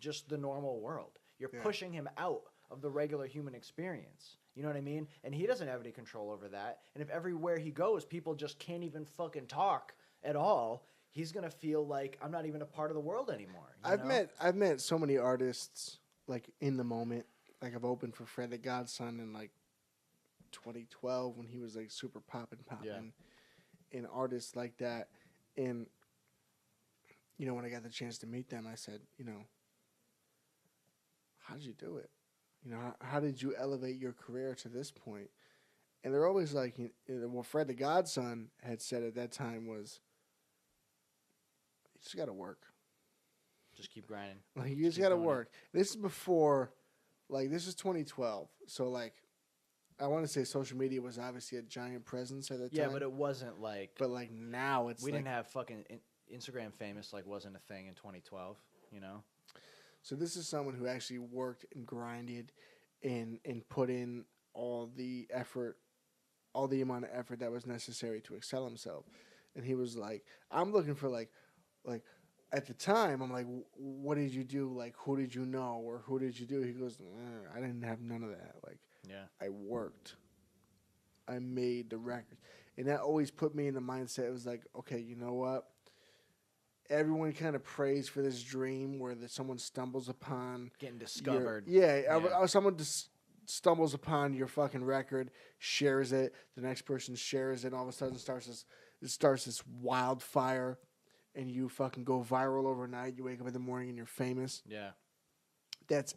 just the normal world. You're Yeah. pushing him out of the regular human experience. You know what I mean? And he doesn't have any control over that. And if everywhere he goes, people just can't even fucking talk at all, he's gonna feel like I'm not even a part of the world anymore. I've met so many artists like in the moment. Like I've opened for Fred the Godson in like 2012 when he was like super poppin', and artists like that. And when I got the chance to meet them, I said, how did you do it? You know, how did you elevate your career to this point? And they're always like, what Fred the Godson had said at that time was, you just got to work. Just keep grinding. Like, you just keep got to doing work. This is before, like, this is 2012. So, like, I want to say social media was obviously a giant presence at the time. Yeah, but it wasn't like. But, like, now it's we like, didn't have fucking Instagram famous, like, wasn't a thing in 2012, you know? So this is someone who actually worked and grinded and put in all the effort, all the amount of effort that was necessary to excel himself. And he was like, I'm looking for like at the time, I'm like, what did you do? Like, who did you know or who did you do? He goes, I didn't have none of that. Like, Yeah. I worked. I made the record. And that always put me in the mindset. It was like, okay, you know what? Everyone kind of prays for this dream where someone stumbles upon Getting discovered. Someone stumbles upon your fucking record, shares it. The next person shares it. And all of a sudden, it starts this wildfire, and you fucking go viral overnight. You wake up in the morning and you're famous. Yeah. That's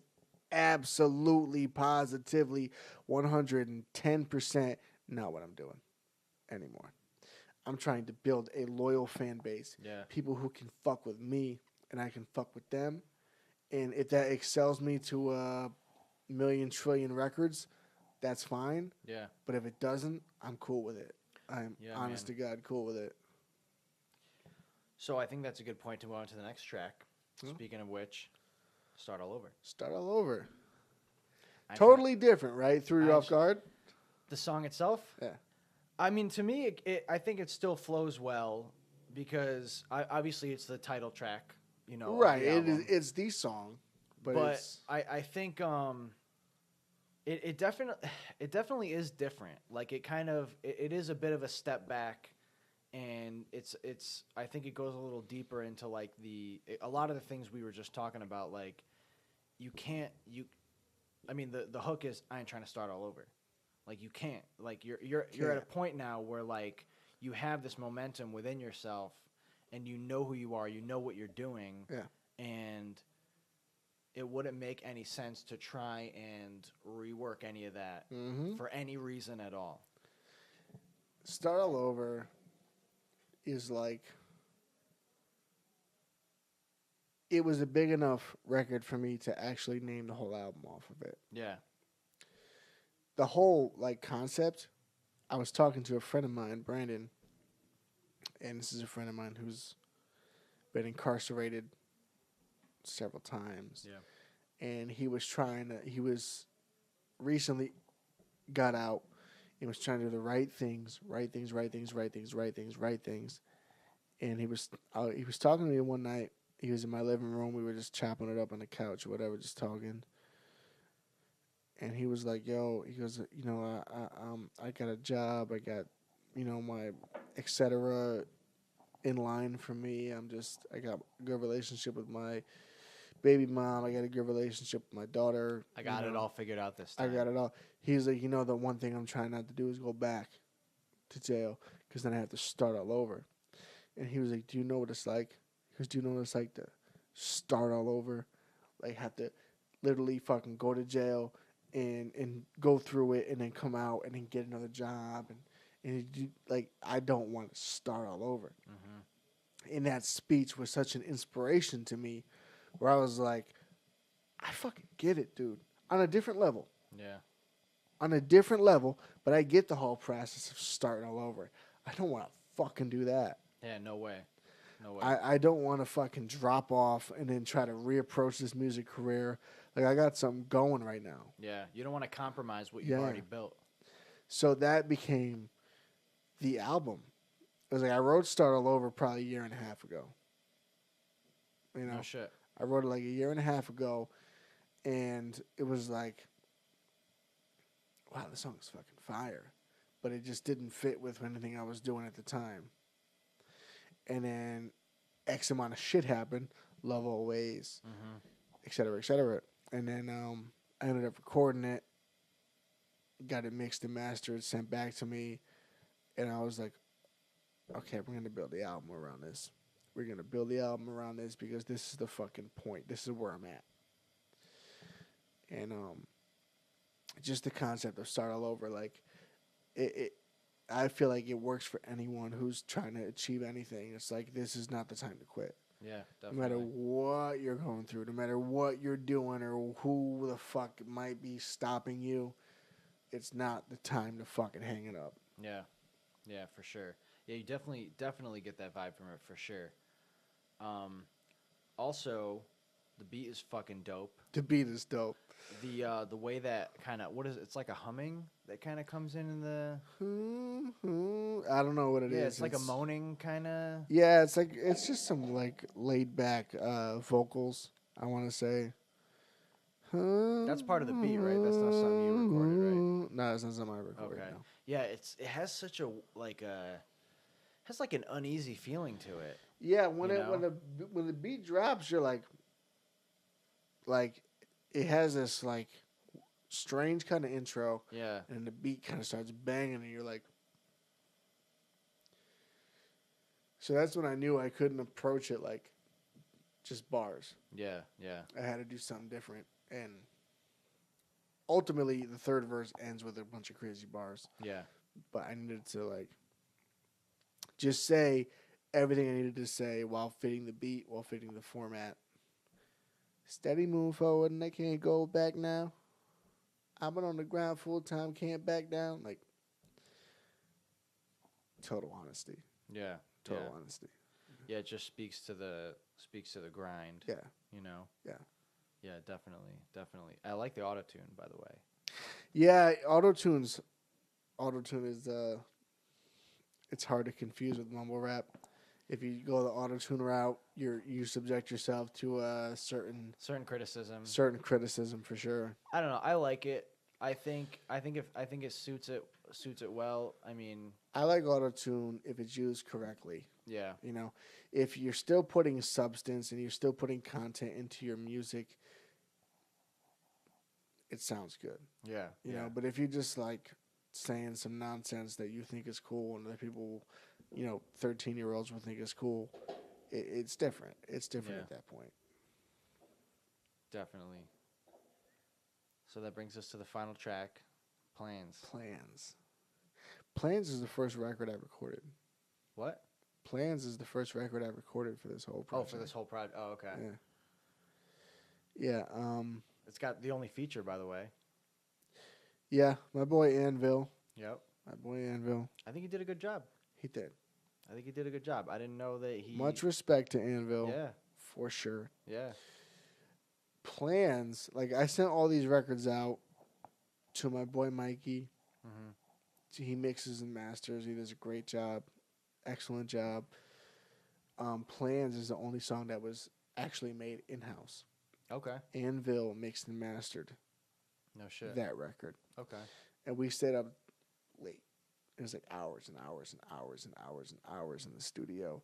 absolutely, positively, 110% not what I'm doing anymore. I'm trying to build a loyal fan base. Yeah. People who can fuck with me and I can fuck with them. And if that excels me to a million trillion records, that's fine. Yeah. But if it doesn't, I'm cool with it. I'm honest to God cool with it. So I think that's a good point to move on to the next track. Speaking of which, Start All Over. Start All Over. Totally different, right? Threw you off guard? The song itself? Yeah. I mean, to me, I think it still flows well because obviously it's the title track, you know. Right. It's the song, but it's... I think it definitely is different. Like it is a bit of a step back, and it's I think it goes a little deeper into like a lot of the things we were just talking about. Like I mean the hook is I ain't trying to start all over. Like you can't. Like you're at a point now where like you have this momentum within yourself, and you know who you are. You know what you're doing. Yeah. And it wouldn't make any sense to try and rework any of that for any reason at all. Start All Over is like... It was a big enough record for me to actually name the whole album off of it. Yeah. The whole like concept, I was talking to a friend of mine, Brandon, and this is a friend of mine who's been incarcerated several times. Yeah. And he was recently got out and was trying to do the right things. And he was talking to me one night. He was in my living room. We were just chopping it up on the couch or whatever, just talking. And he was like, yo, he goes, you know, I got a job. I got, you know, my et cetera in line for me. I got a good relationship with my baby mom. I got a good relationship with my daughter. I got it all figured out this time. I got it all. He's like, you know, the one thing I'm trying not to do is go back to jail because then I have to start all over. And he was like, do you know what it's like? He goes, do you know what it's like to start all over? Like have to literally fucking go to jail and go through it and then come out and then get another job and like I don't want to start all over. And that speech was such an inspiration to me, where I was like, I fucking get it, dude, on a different level. Yeah. On a different level, but I get the whole process of starting all over. I don't want to fucking do that. Yeah. No way. No way. I don't want to fucking drop off and then try to reapproach this music career. Like, I got something going right now. Yeah. You don't want to compromise what you've already built. So that became the album. It was like I wrote Start All Over probably a year and a half ago. You know? No shit. I wrote it like a year and a half ago, and it was like, wow, this song is fucking fire. But it just didn't fit with anything I was doing at the time. And then X amount of shit happened, Love Always, et cetera, et cetera. And then I ended up recording it, got it mixed and mastered, sent back to me, and I was like, okay, we're going to build the album around this. We're going to build the album around this because this is the fucking point. This is where I'm at. and just the concept of start all over, like it I feel like it works for anyone who's trying to achieve anything. It's like this is not the time to quit. Yeah, No definitely. matter what you're going through, no matter what you're doing or who the fuck might be stopping you, it's not the time to fucking hang it up. Yeah, yeah, for sure. Yeah, you definitely get that vibe from it for sure. Also, the beat is fucking dope. The beat is dope. The way that kind of what is it? It's like a humming that kind of comes in the I don't know what it is. yeah, it's like a moaning kind of. Yeah, it's just some like laid back vocals. I want to say. That's part of the beat, right? That's not something you recorded, right? No, that's not something I recorded. Okay. No. Yeah, it has such a has like an uneasy feeling to it. Yeah, when You when the beat drops, you're like it has this like strange kind of intro, Yeah. and the beat kind of starts banging, and you're like. So that's when I knew I couldn't approach it like just bars. Yeah, yeah. I had to do something different, and ultimately the third verse ends with a bunch of crazy bars. Yeah. But I needed to like just say everything I needed to say while fitting the beat, while fitting the format. Steady move forward, and I can't go back now. I've been on the ground full time, can't back down. Like total honesty. Yeah. Total yeah. honesty. Yeah, it just speaks to the grind. Yeah. You know. Yeah. Yeah, definitely. I like the auto-tune, by the way. Yeah, auto-tune is it's hard to confuse with mumble rap. If you go the auto-tune route, you subject yourself to a certain criticism. Certain criticism for sure. I don't know. I like it. I think it suits it well. I mean, I like auto-tune if it's used correctly. yeah. You know, if you're still putting substance and you're still putting content into your music, it sounds good. Yeah. You know, but if you're just like saying some nonsense that you think is cool and that people, 13-year-olds will think is cool, it's different. It's different at that point. Definitely. So that brings us to the final track, Plans. Plans is the first record I recorded. What? Plans is the first record I recorded for this whole project. Oh, for this whole project. Oh, okay. Yeah. It's got the only feature, by the way. Yeah, my boy Anvil. Yep. My boy Anvil. I think he did a good job. He did. I think he did a good job. I didn't know that he. Much respect to Anvil. Yeah. For sure. Yeah. Plans, like I sent all these records out to my boy Mikey. Mm-hmm. He mixes and masters. He does a great job. Excellent job. Plans is the only song that was actually made in-house. Okay. Anvil mixed and mastered No shit. that record. Okay. And we stayed up late. It was like hours and hours and hours and hours and hours in the studio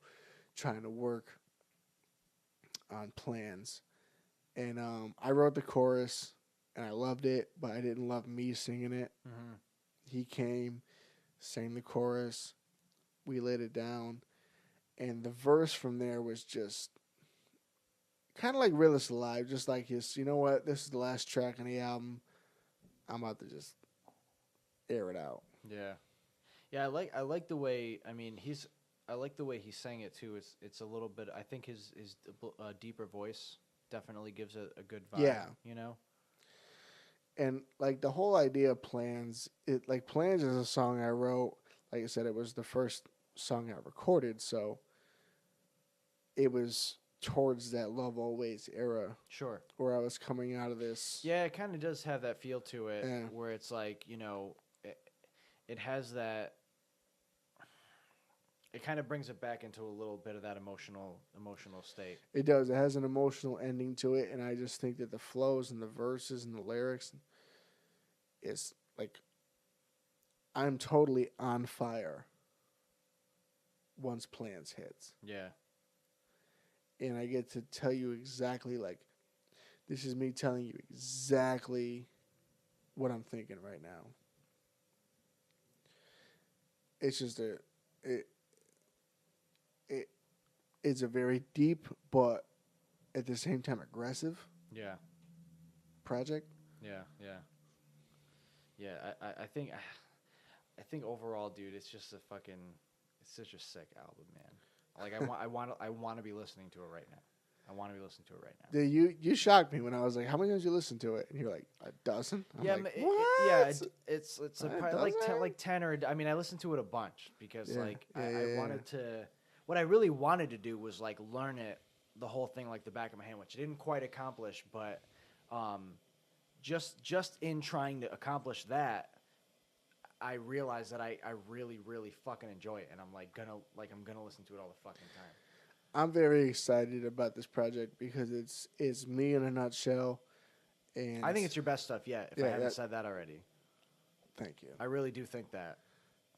trying to work on Plans. And I wrote the chorus, and I loved it, but I didn't love me singing it. Mm-hmm. He came, sang the chorus, we laid it down, and the verse from there was just kind of like Realist Alive, just like his, you know what, this is the last track on the album, I'm about to just air it out. Yeah. Yeah, I like the way, I like the way he sang it too. It's a little bit, I think his deeper voice definitely gives it a good vibe. Yeah. You know? And like the whole idea of Plans, Plans is a song I wrote. Like I said, it was the first song I recorded, so it was towards that Love Always era. Sure. Where I was coming out of this. Yeah, it kind of does have that feel to it, Yeah. where it's like, it has that. It kind of brings it back into a little bit of that emotional state. It does. It has an emotional ending to it, and I just think that the flows and the verses and the lyrics is like I'm totally on fire once Plans hits. Yeah. And I get to tell you exactly, like, this is me telling you exactly what I'm thinking right now. It's just it's a very deep, but at the same time aggressive Yeah. project. Yeah, yeah, yeah. I think overall, dude, it's just a fucking, it's such a sick album, man. Like I want to be listening to it right now. I want to be listening to it right now. You shocked me when I was like, how many times you listen to it? And you're like, a dozen? I'm Yeah, like, yeah. what? It's A probably like dozen? 10 or I mean, I listened to it a bunch because Yeah, like yeah, I yeah. wanted to. What I really wanted to do was like learn it, the whole thing, like the back of my hand, which I didn't quite accomplish. But just in trying to accomplish that, I realized that I really fucking enjoy it, and I'm gonna listen to it all the fucking time. I'm very excited about this project because it's me in a nutshell. And I think it's your best stuff yet. If I Yeah, haven't that- said that already, thank you. I really do think that.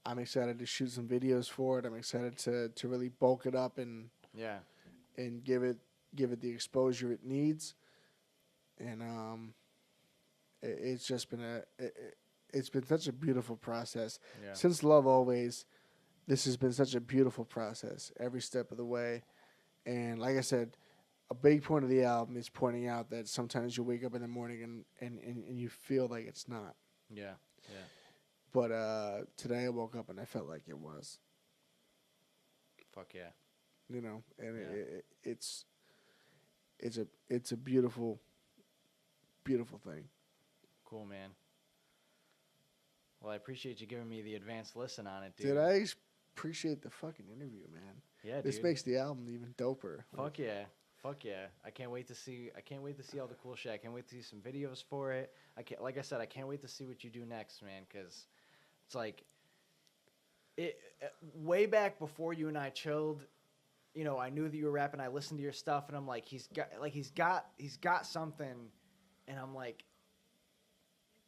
I'm excited to shoot some videos for it. I'm excited to really bulk it up and Yeah, give it the exposure it needs. And it's just been it's been such a beautiful process. yeah, Since Love Always, this has been such a beautiful process every step of the way. And like I said, a big point of the album is pointing out that sometimes you wake up in the morning and you feel like it's not. yeah, yeah. But today I woke up and I felt like it was. Fuck yeah. You know, and Yeah. it's a beautiful, beautiful thing. Cool, man. Well, I appreciate you giving me the advanced listen on it, dude. Did I appreciate the fucking interview, man? Yeah, This dude. makes the album even doper. Fuck yeah. Fuck yeah. I can't wait to see all the cool shit. I can't wait to see some videos for it. Like I said, I can't wait to see what you do next, man, cuz it's like way back before you and I chilled, you know, I knew that you were rapping. I listened to your stuff and I'm like he's got something, and I'm like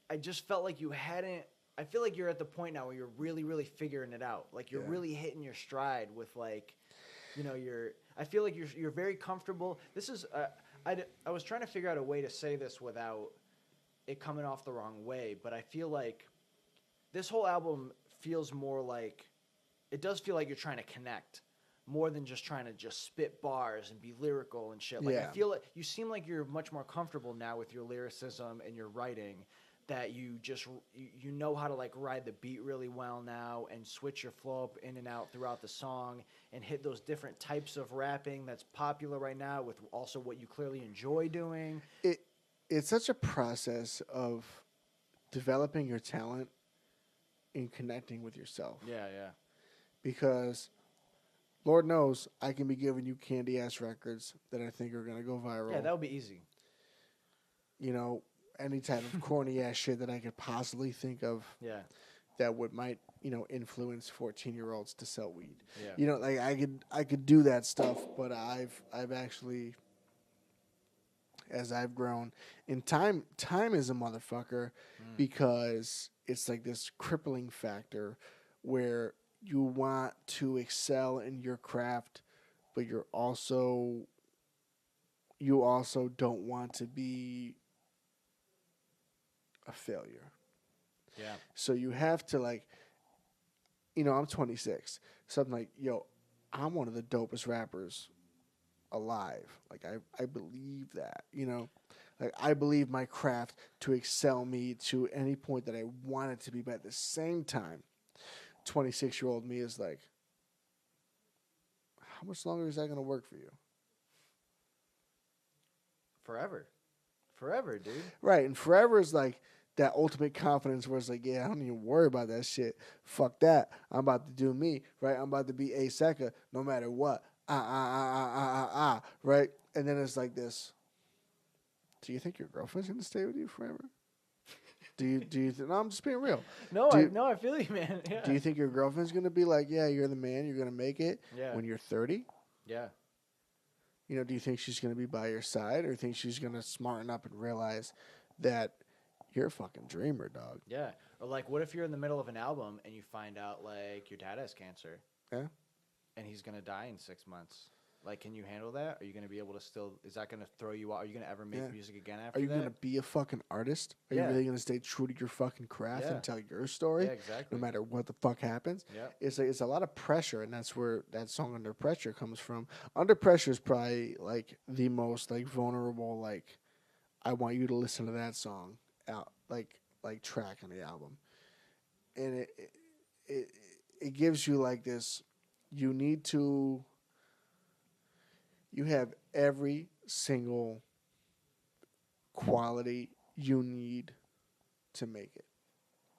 I just felt like you hadn't. I feel like you're at the point now where you're really figuring it out. Like you're Yeah. really hitting your stride with like, you know, I feel like you're very comfortable. This is I was trying to figure out a way to say this without it coming off the wrong way, but I feel like this whole album feels more like, it does feel like you're trying to connect more than just trying to just spit bars and be lyrical and shit. Like I Yeah. feel like you seem like you're much more comfortable now with your lyricism and your writing, that you just you know how to like ride the beat really well now and switch your flow up in and out throughout the song and hit those different types of rapping that's popular right now with also what you clearly enjoy doing. It's such a process of developing your talent and connecting with yourself. Yeah, yeah. Because Lord knows I can be giving you candy ass records that I think are gonna go viral. Yeah, that would be easy. You know, any type of corny ass shit that I could possibly think of Yeah. that might influence 14-year-olds to sell weed. Yeah. You know, like I could do that stuff, but I've actually, as I've grown, and time is a motherfucker because it's like this crippling factor where you want to excel in your craft, but you also don't want to be a failure. Yeah. So you have to like, I'm 26. So I'm like, yo, I'm one of the dopest rappers alive. Like I believe that, like I believe my craft to excel me to any point that I want it to be. But at the same time, 26-year-old me is like, how much longer is that going to work for you? Forever, dude. Right. And forever is like that ultimate confidence where it's like, yeah, I don't even worry about that shit. Fuck that. I'm about to do me, right? I'm about to be Ace Eca no matter what. Right? And then it's like this. Do you think your girlfriend's going to stay with you forever? Do you no, I'm just being real. No, Do I feel you, man. Yeah. Do you think your girlfriend's going to be like, yeah, you're the man, you're going to make it Yeah. when you're 30? Yeah. Do you think she's going to be by your side, or think she's going to smarten up and realize that you're a fucking dreamer, dog? Yeah. Or like, what if you're in the middle of an album and you find out like your dad has cancer? Yeah. And he's gonna die in 6 months. Like, can you handle that? Are you gonna be able to still? Is that gonna throw you out? Are you gonna ever make Yeah. music again after Are you that? going to be a fucking artist? Are Yeah. you really going to stay true to your fucking craft Yeah. and tell your story? Yeah, exactly. No matter what the fuck happens? Yeah. It's a lot of pressure, and that's where that song Under Pressure comes from. Under Pressure is probably like the most like vulnerable, like I want you to listen to that song track on the album, and it gives you like this. You have every single quality you need to make it.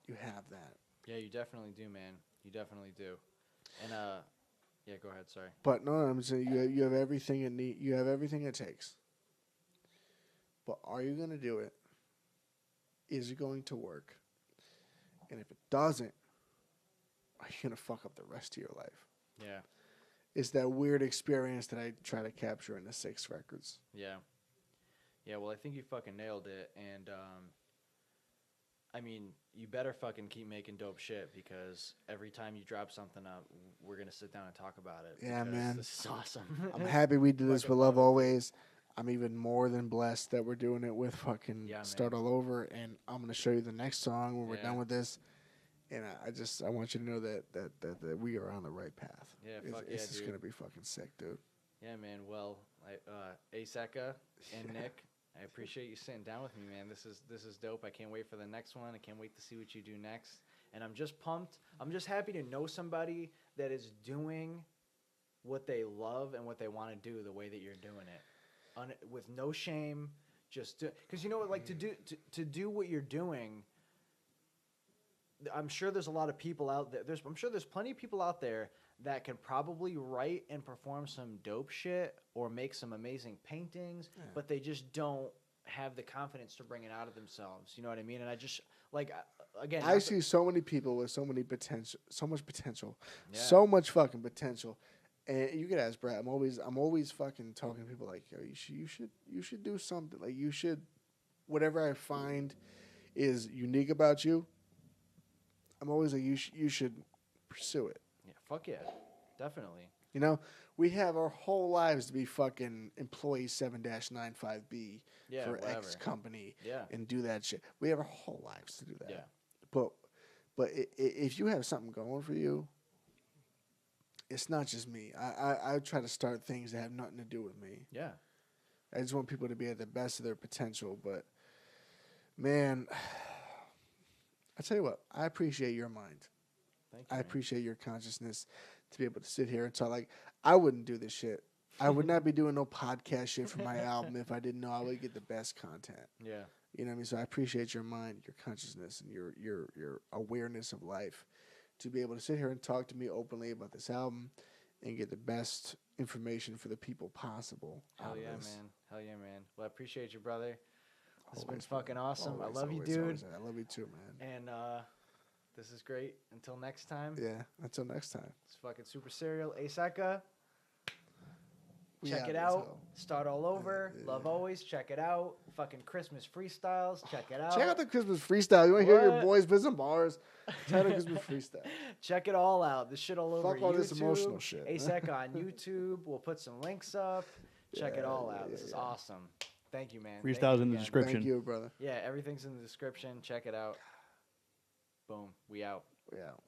You have that. Yeah, you definitely do, man. You definitely do. And yeah, go ahead. Sorry. But no, I'm saying you have everything it need. You have everything it takes. But are you going to do it? Is it going to work? And if it doesn't, are you going to fuck up the rest of your life? Yeah. It's that weird experience that I try to capture in the 6 records. Yeah. Yeah, well, I think you fucking nailed it. And, I mean, you better fucking keep making dope shit because every time you drop something up, we're going to sit down and talk about it. Yeah, man. This is awesome. I'm happy we do this Fucking with Love love it. Always. I'm even more than blessed that we're doing it with fucking Yeah, Start man. All Over. And I'm going to show you the next song when we're Yeah. done with this. And I want you to know that we are on the right path. Yeah, It's, fuck it's yeah, just dude. going to be fucking sick, dude. Yeah, man. Well, Ace Eca and Nick, I appreciate you sitting down with me, man. This is dope. I can't wait for the next one. I can't wait to see what you do next. And I'm just pumped. I'm just happy to know somebody that is doing what they love and what they want to do the way that you're doing it, with no shame. Just because you know what, like to do what you're doing. I'm sure there's a lot of people out there. I'm sure there's plenty of people out there that can probably write and perform some dope shit or make some amazing paintings, but they just don't have the confidence to bring it out of themselves. You know what I mean? And I just again, I see so many people with so much potential, Yeah. so much fucking potential. And you could ask Brad. I'm always fucking talking to people like, yo, you should do something. Like you should, whatever I find is unique about you. I'm always like, you should pursue it. Yeah, fuck yeah, definitely. You know, we have our whole lives to be fucking employee 7-95B Yeah, for whatever. X company Yeah. and do that shit. We have our whole lives to do that. Yeah. But if you have something going for you, it's not just me. I try to start things that have nothing to do with me. Yeah. I just want people to be at the best of their potential. But, man, I tell you what, I appreciate your mind. Thank you. I man. appreciate your consciousness to be able to sit here and talk. Like, I wouldn't do this shit. I would not be doing no podcast shit for my album if I didn't know I would get the best content. Yeah. You know what I mean? So I appreciate your mind, your consciousness, and your awareness of life to be able to sit here and talk to me openly about this album and get the best information for the people possible. Hell out of yeah, this. man. Hell yeah, man. Well, I appreciate you, brother. This has been Always, fucking man. awesome. I Always, love you, always, dude. always. I love you too, man. And this is great. Until next time. Yeah. Until next time. It's fucking Super Serial. Ace Eca. We Check out it as out. hell. Start all over. Yeah. Love always. Check it out. Fucking Christmas freestyles. Check it out. Check out the Christmas freestyle. You want to hear your What? boys put some bars? Check out the Christmas freestyle. Check it all out. This shit all over Fuck all YouTube. this emotional shit. Ace Eca on YouTube. We'll put some links up. Check it Yeah, all yeah, out. This yeah, is yeah. awesome. Thank you, man. Thank Freestyle's you in the again. description. Thank you, brother. Yeah, everything's in the description. Check it out. Boom. We out. We out.